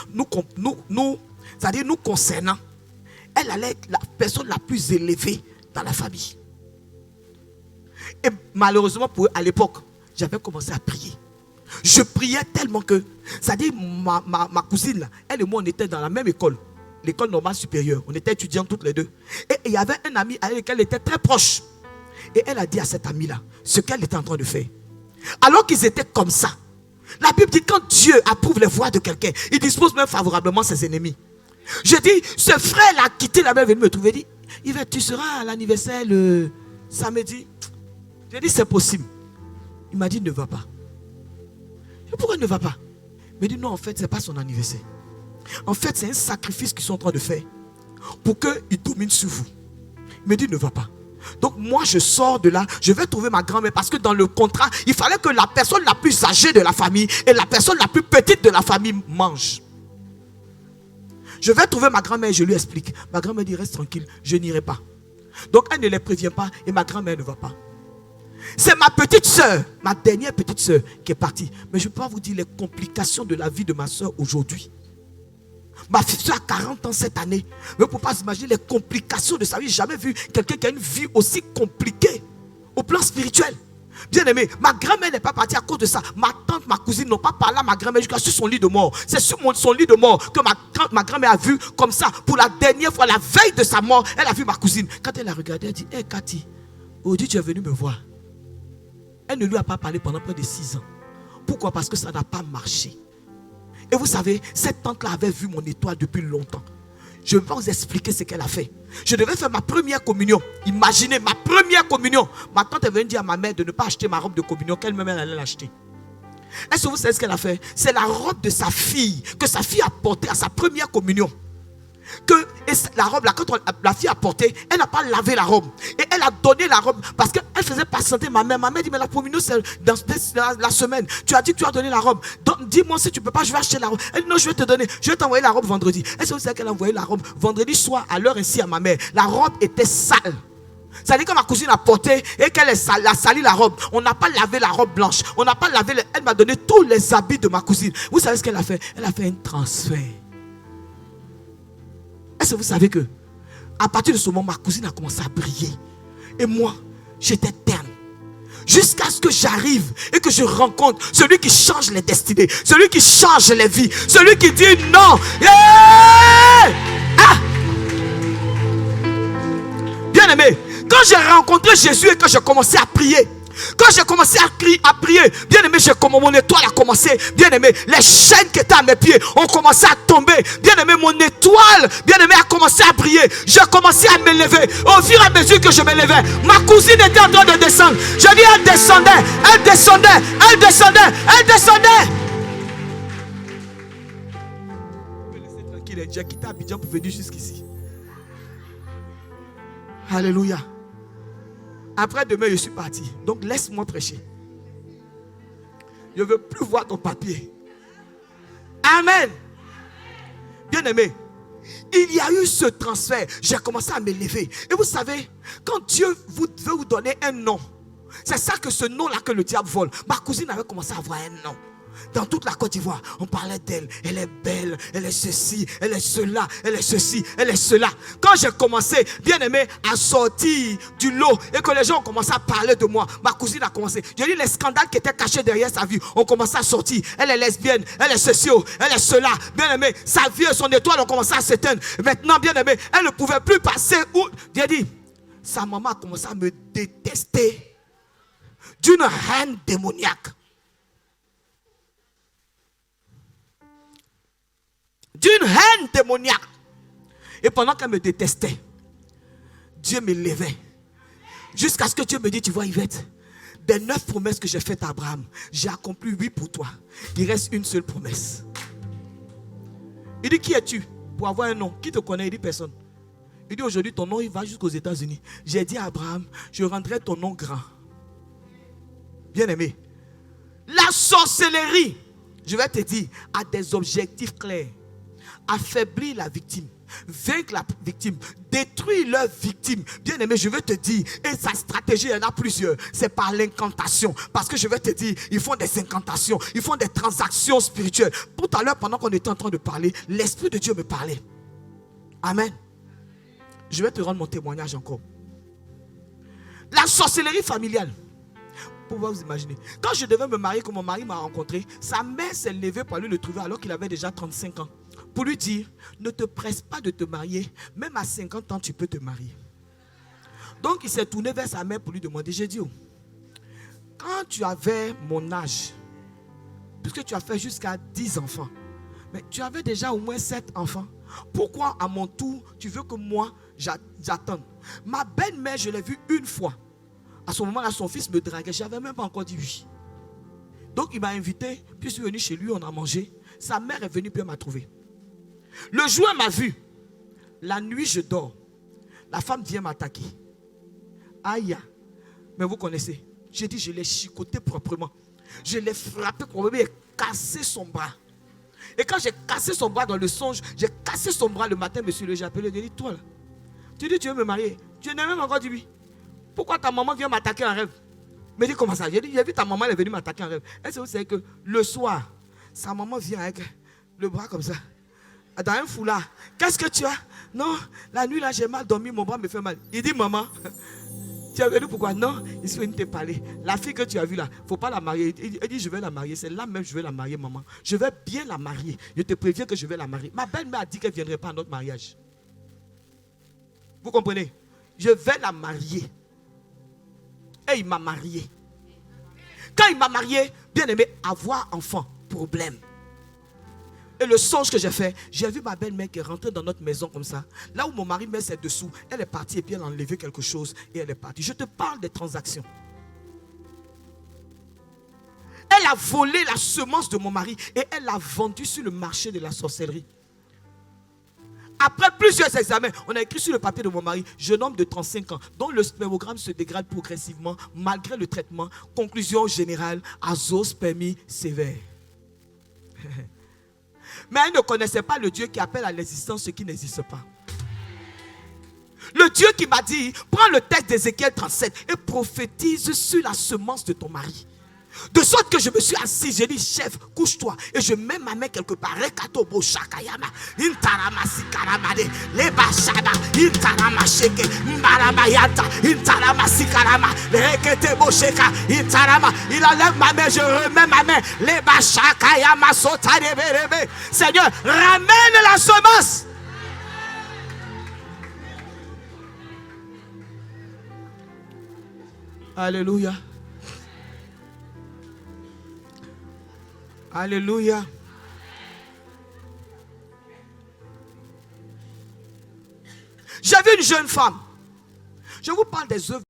Speaker 1: c'est-à-dire nous concernant. Elle allait être la personne la plus élevée dans la famille. Et malheureusement pour eux, à l'époque, j'avais commencé à prier. Je priais tellement que, c'est-à-dire ma cousine là, elle et moi on était dans la même école. L'école normale supérieure. On était étudiants toutes les deux. Et il y avait un ami avec lequel elle était très proche. Et elle a dit à cet ami-là ce qu'elle était en train de faire. Alors qu'ils étaient comme ça. La Bible dit quand Dieu approuve les voies de quelqu'un, il dispose même favorablement ses ennemis. Je dis, ce frère a quitté la mer, venu me trouver. Il dit, tu seras à l'anniversaire le samedi. J'ai dit, c'est possible. Il m'a dit, ne va pas. Pourquoi il ne va pas? Il m'a dit, non, en fait, ce n'est pas son anniversaire. En fait, c'est un sacrifice qu'ils sont en train de faire pour qu'ils dominent sur vous. Il me dit, ne va pas. Donc moi, je sors de là, je vais trouver ma grand-mère parce que dans le contrat, il fallait que la personne la plus âgée de la famille et la personne la plus petite de la famille mangent. Je vais trouver ma grand-mère et je lui explique. Ma grand-mère dit, reste tranquille, je n'irai pas. Donc elle ne les prévient pas et ma grand-mère ne va pas. C'est ma petite soeur, ma dernière petite soeur qui est partie. Mais je peux pas vous dire les complications de la vie de ma soeur aujourd'hui. Ma fille a 40 ans cette année. Mais vous ne pouvez pas imaginer les complications de sa vie. J'ai jamais vu quelqu'un qui a une vie aussi compliquée au plan spirituel. Bien aimé, ma grand-mère n'est pas partie à cause de ça. Ma tante, ma cousine n'ont pas parlé à ma grand-mère jusqu'à sur son lit de mort. C'est sur son lit de mort que ma grand-mère a vu comme ça. Pour la dernière fois, la veille de sa mort, elle a vu ma cousine. Quand elle a regardé, elle a dit, hé Cathy, aujourd'hui tu es venue me voir. Elle ne lui a pas parlé pendant près de 6 ans. Pourquoi? Parce que ça n'a pas marché. Et vous savez, cette tante-là avait vu mon étoile depuis longtemps. Je vais vous expliquer ce qu'elle a fait. Je devais faire ma première communion. Imaginez, ma première communion. Ma tante est venue dire à ma mère de ne pas acheter ma robe de communion, qu'elle-même elle allait l'acheter. Est-ce que vous savez ce qu'elle a fait? C'est la robe de sa fille, que sa fille a portée à sa première communion. Et la robe là, quand la fille a porté, elle n'a pas lavé la robe. Et elle a donné la robe parce qu'elle faisait patienter ma mère. Ma mère dit, mais la communion c'est dans la semaine. Tu as dit que tu as donné la robe. Donc dis-moi si tu ne peux pas, je vais acheter la robe. Elle dit, non, je vais te donner. Je vais t'envoyer la robe vendredi. Est-ce que vous savez qu'elle a envoyé la robe vendredi soir à l'heure ainsi à ma mère? La robe était sale. Ça veut dire que ma cousine a porté et qu'elle a sali la robe. On n'a pas lavé la robe blanche. On n'a pas lavé. Elle m'a donné tous les habits de ma cousine. Vous savez ce qu'elle a fait? Elle a fait un transfert. Est-ce que vous savez que à partir de ce moment, ma cousine a commencé à briller. Et moi, j'étais terne. Jusqu'à ce que j'arrive et que je rencontre celui qui change les destinées, celui qui change les vies, celui qui dit non. Yeah! Ah! Bien aimé, quand j'ai rencontré Jésus et que j'ai commencé à prier, quand j'ai commencé à prier, bien aimé, mon étoile a commencé, bien aimé, les chaînes qui étaient à mes pieds ont commencé à tomber, bien aimé, mon étoile, bien aimé, a commencé à briller. J'ai commencé à m'élever. Au fur et à mesure que je m'élevais, ma cousine était en train de descendre. Je dis, elle descendait, elle descendait, elle descendait, elle descendait. Vous me laissez tranquille, j'ai quitté Abidjan pour venir jusqu'ici. Alléluia. Après demain, je suis parti. Donc laisse-moi prêcher. Je ne veux plus voir ton papier. Amen. Bien aimé, il y a eu ce transfert. J'ai commencé à m'élever. Et vous savez, quand Dieu veut vous donner un nom, c'est ça que ce nom-là que le diable vole. Ma cousine avait commencé à avoir un nom. Dans toute la Côte d'Ivoire, on parlait d'elle. Elle est belle, elle est ceci, elle est cela, elle est ceci, elle est cela. Quand j'ai commencé, bien aimé, à sortir du lot et que les gens ont commencé à parler de moi, ma cousine a commencé. Je dis, les scandales qui étaient cachés derrière sa vie ont commencé à sortir. Elle est lesbienne, elle est ceci, elle est cela. Bien aimé, sa vie et son étoile ont commencé à s'éteindre. Maintenant, bien aimé, elle ne pouvait plus passer où. J'ai dit, sa maman a commencé à me détester d'une haine démoniaque. D'une haine démoniaque. Et pendant qu'elle me détestait, Dieu m'élevait. Jusqu'à ce que Dieu me dise, tu vois Yvette, des 9 promesses que j'ai faites à Abraham, j'ai accompli 8 pour toi. Il reste une seule promesse. Il dit, qui es-tu pour avoir un nom? Qui te connaît? Il dit, personne. Il dit, aujourd'hui ton nom il va jusqu'aux États-Unis. J'ai dit à Abraham, je rendrai ton nom grand. Bien aimé, la sorcellerie, je vais te dire, a des objectifs clairs. Affaiblir la victime, vaincre la victime, détruire leur victime. Bien aimé, je vais te dire, et sa stratégie, il y en a plusieurs. C'est par l'incantation. Parce que je vais te dire, ils font des incantations, ils font des transactions spirituelles. Tout à l'heure, pendant qu'on était en train de parler, l'Esprit de Dieu me parlait. Amen. Je vais te rendre mon témoignage encore. La sorcellerie familiale. Pour vous imaginer. Quand je devais me marier, que mon mari m'a rencontré, sa mère s'est levée pour aller le trouver alors qu'il avait déjà 35 ans. Pour lui dire, ne te presse pas de te marier. Même à 50 ans, tu peux te marier. Donc, il s'est tourné vers sa mère pour lui demander, j'ai dit, quand tu avais mon âge, puisque tu as fait jusqu'à 10 enfants, mais tu avais déjà au moins 7 enfants. Pourquoi à mon tour, tu veux que moi, j'attende? Ma belle-mère, je l'ai vue une fois. À ce moment-là, son fils me draguait. Je n'avais même pas encore dit oui. Donc, il m'a invité. Puis, je suis venu chez lui, on a mangé. Sa mère est venue, puis elle m'a trouvé. Le jour, elle m'a vu. La nuit, je dors. La femme vient m'attaquer. Aïe. Mais vous connaissez. J'ai dit, je l'ai chicoté proprement. Je l'ai frappé proprement et cassé son bras. Et quand j'ai cassé son bras dans le songe, j'ai cassé son bras le matin, monsieur, j'ai appelé, j'ai dit, toi là, tu dis, tu veux me marier? Tu n'as même encore dit oui. Pourquoi ta maman vient m'attaquer en rêve? Mais dit, comment ça? J'ai dit, j'ai vu ta maman, elle est venue m'attaquer en rêve. Est-ce que vous savez que le soir, sa maman vient avec le bras comme ça, dans un foulard. Qu'est-ce que tu as? Non, la nuit là, j'ai mal dormi, mon bras me fait mal. Il dit, maman, tu es venu pourquoi? Non, il suis venu te parler. La fille que tu as vue là, il ne faut pas la marier. Il dit, je vais la marier. C'est là même je vais la marier, maman. Je vais bien la marier. Je te préviens que je vais la marier. Ma belle-mère a dit qu'elle ne viendrait pas à notre mariage. Vous comprenez? Je vais la marier. Et il m'a marié. Quand il m'a marié, bien aimé, avoir enfant, problème. Et le songe que j'ai fait, j'ai vu ma belle-mère qui est rentrée dans notre maison comme ça. Là où mon mari met ses dessous, elle est partie et puis elle a enlevé quelque chose et elle est partie. Je te parle des transactions. Elle a volé la semence de mon mari et elle l'a vendue sur le marché de la sorcellerie. Après plusieurs examens, on a écrit sur le papier de mon mari, jeune homme de 35 ans, dont le spermogramme se dégrade progressivement malgré le traitement. Conclusion générale, azoospermie sévère. Mais elle ne connaissait pas le Dieu qui appelle à l'existence ce qui n'existe pas. Le Dieu qui m'a dit, prends le texte d'Ézéchiel 37 et prophétise sur la semence de ton mari. De sorte que je me suis assis, j'ai dit, chef, couche-toi. Et je mets ma main quelque part. Rekatobo shakayama, intarama sikaramade, lebashada, intarama sheke, mbaramayata, intarama sikarama, reketebo sheka, intarama. Il enlève ma main, je remets ma main. Lebashakayama sotareberebe. Seigneur, ramène la semence. Alléluia. Alléluia. J'ai vu une jeune femme. Je vous parle des œuvres.